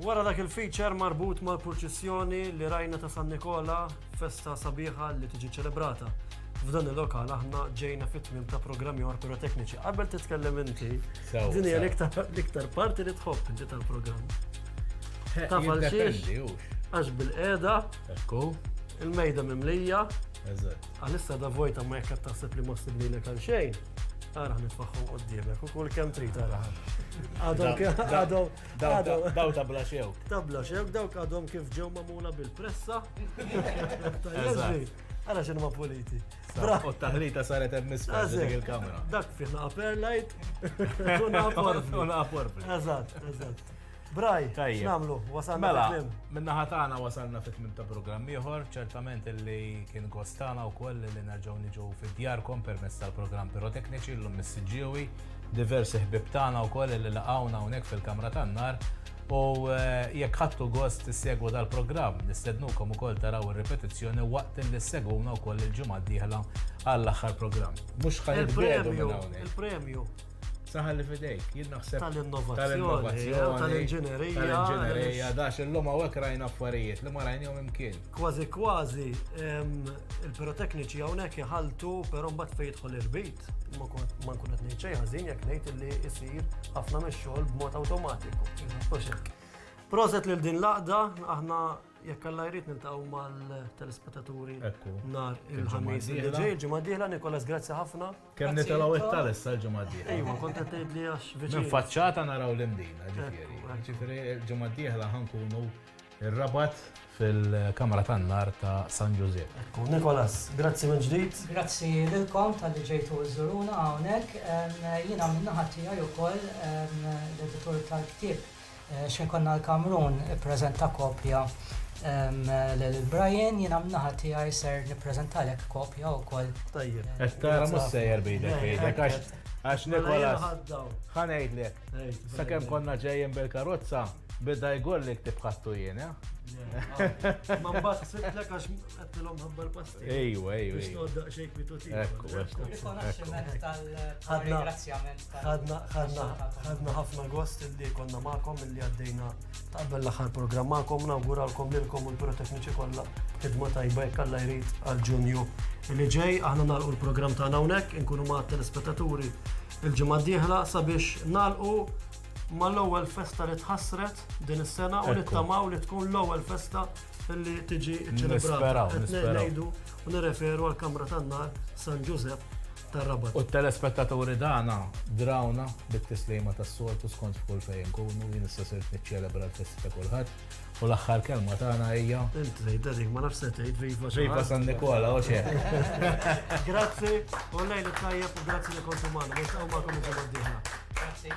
Wara dak il-feature marbut mal-proċessjoni li rajna ta' San Nikola, festa sabiħa li tiġi ċelebrata. F'dan il-lokal aħna ġejna fit-tmiem ta' programmi or pirotekniċi. Qabel titkellem inti, din hija l-iktar parti li tħobb inti tal-programm. Taf għal xiex? Għax bil-qeda, il-mejda mimlija, għalissa da vojta ma jekk taħseb li mosib li l-ek għal xejn. Għara nitfaħħom qoddiemek, u kull kem trid għara. Daw tabla xew. Tabla xew, dawk għadhom kif ġew mamula bil-pressa. Għara xenu ma politi. U t-taħlita saret emmisfa dik il-kamera. Dak fiħna upper light, una porfli. Eżatt. Braj, x'namlu? Wasalna fit-tmiem. Minna ħatana wasalna fit-tmiem ta' programm ieħor, ċertament li kien kostana wkoll li nerġgħu niġu fid-djarkom permezz tal-programm pirotekniċi llum mis-siġġiewi, diversi ħbib tagħna wkoll li laqgħuna hawnhekk fil-Kamra tan-Nar. U jekk ħadtu gost tissegwu dal-programm, nistednukom ukoll taraw ir-ripetizzjoni waqt li segwuna wkoll il-ġimgħa d-dieħla għall-aħħar programm. Mhux ħanibdedu minn hawnhekk. Il-premju. Saħalli fidejk, jien naħseb tal-innovazzjoni, tal-inġinerija. Tal-inġinerija, dax il-lum hawnhekk rajna affarijiet li ma rajnihom imkien. Kważi il-pirotekniċi hawnhekk iħalltu, però mbagħad fejn jidħol il-bit. Ma nkun qed ngħid xejn ħażin jekk ngħid li jsir ħafna mix-xogħol b'mod awtomatiku. Proset lil din laqda, aħna jekk alla jrid niltaqgħu mal-telespettaturi nhar il-ħamis li ġej, ġimgħa d-dieħla. Nikolas, grazzi ħafna. Kemm nitilgħu it-talis sal-ġimgħa d-dieħla. Ejwa, kont qed tgħid li għax viċin. Minn faċċata naraw l-imdina, ġifieri. Ġifieri l-ġimgħa d-dieħla ħankunu ir-rabat fil-Kamra tan-Nar ta' San Giuseppe. Nikolas, grazzi minn ġdid. Grazzi lilkom tal-li ġejtu żuruna hawnhekk. Jiena min-naħa tiegħi wkoll l-editur tal-ktieb xejn konna l-Kamrun ippreżenta kopja l-Brian, jiena min-naħa tiegħi ser nippreżentalek kopja wkoll. Tajjeb. Qed tara mhux sejjer bidek għax Nikolas ħanejdlek. Sakemm konna ġejjin bil-karozza bida jgollik tibħattu jien, Ma mbagħad sitlek għax qedtilhom ħabba l-pasti. Ejwa. Biex noddaq xejn kwitu ħadna ħafna gost illi konna magħkom illi għaddejna qabel l-aħħar programm magħkom, nawguralkom lilkom u l-pirotekniċi kollha ħidma tajba jekk Alla jrid għall-Ġunju li ġej. Aħna nagħlqu l-programm tagħna hawnhekk, inkunu ma' telespettaturi il-ġimgħa d-dieħla sabiex nagħlqu mal-ewwel festa li tħassret din is-sena u nittamaw li tkun l-ewwel festa li tiġi ċċelebrata. Ngħidu u nirreferu għall-Kamra tan-Nar San Giuseppe tar-Rabat. U t-telespettaturi dagħna drawna bit-tislima tas-soltu skont f'kull fejn nkunu jien issa sirt niċċelebra l-festa ta' kulħadd. U l-aħħar kelma tagħna hija. Inti tgħid dik ma nafx se tgħid viva San Nikola u xejn. Grazzi u lejl tajjeb u grazzi li kontu magħna. Niltaqgħu magħkom il-ġimgħa d-dieħla. Grazzi.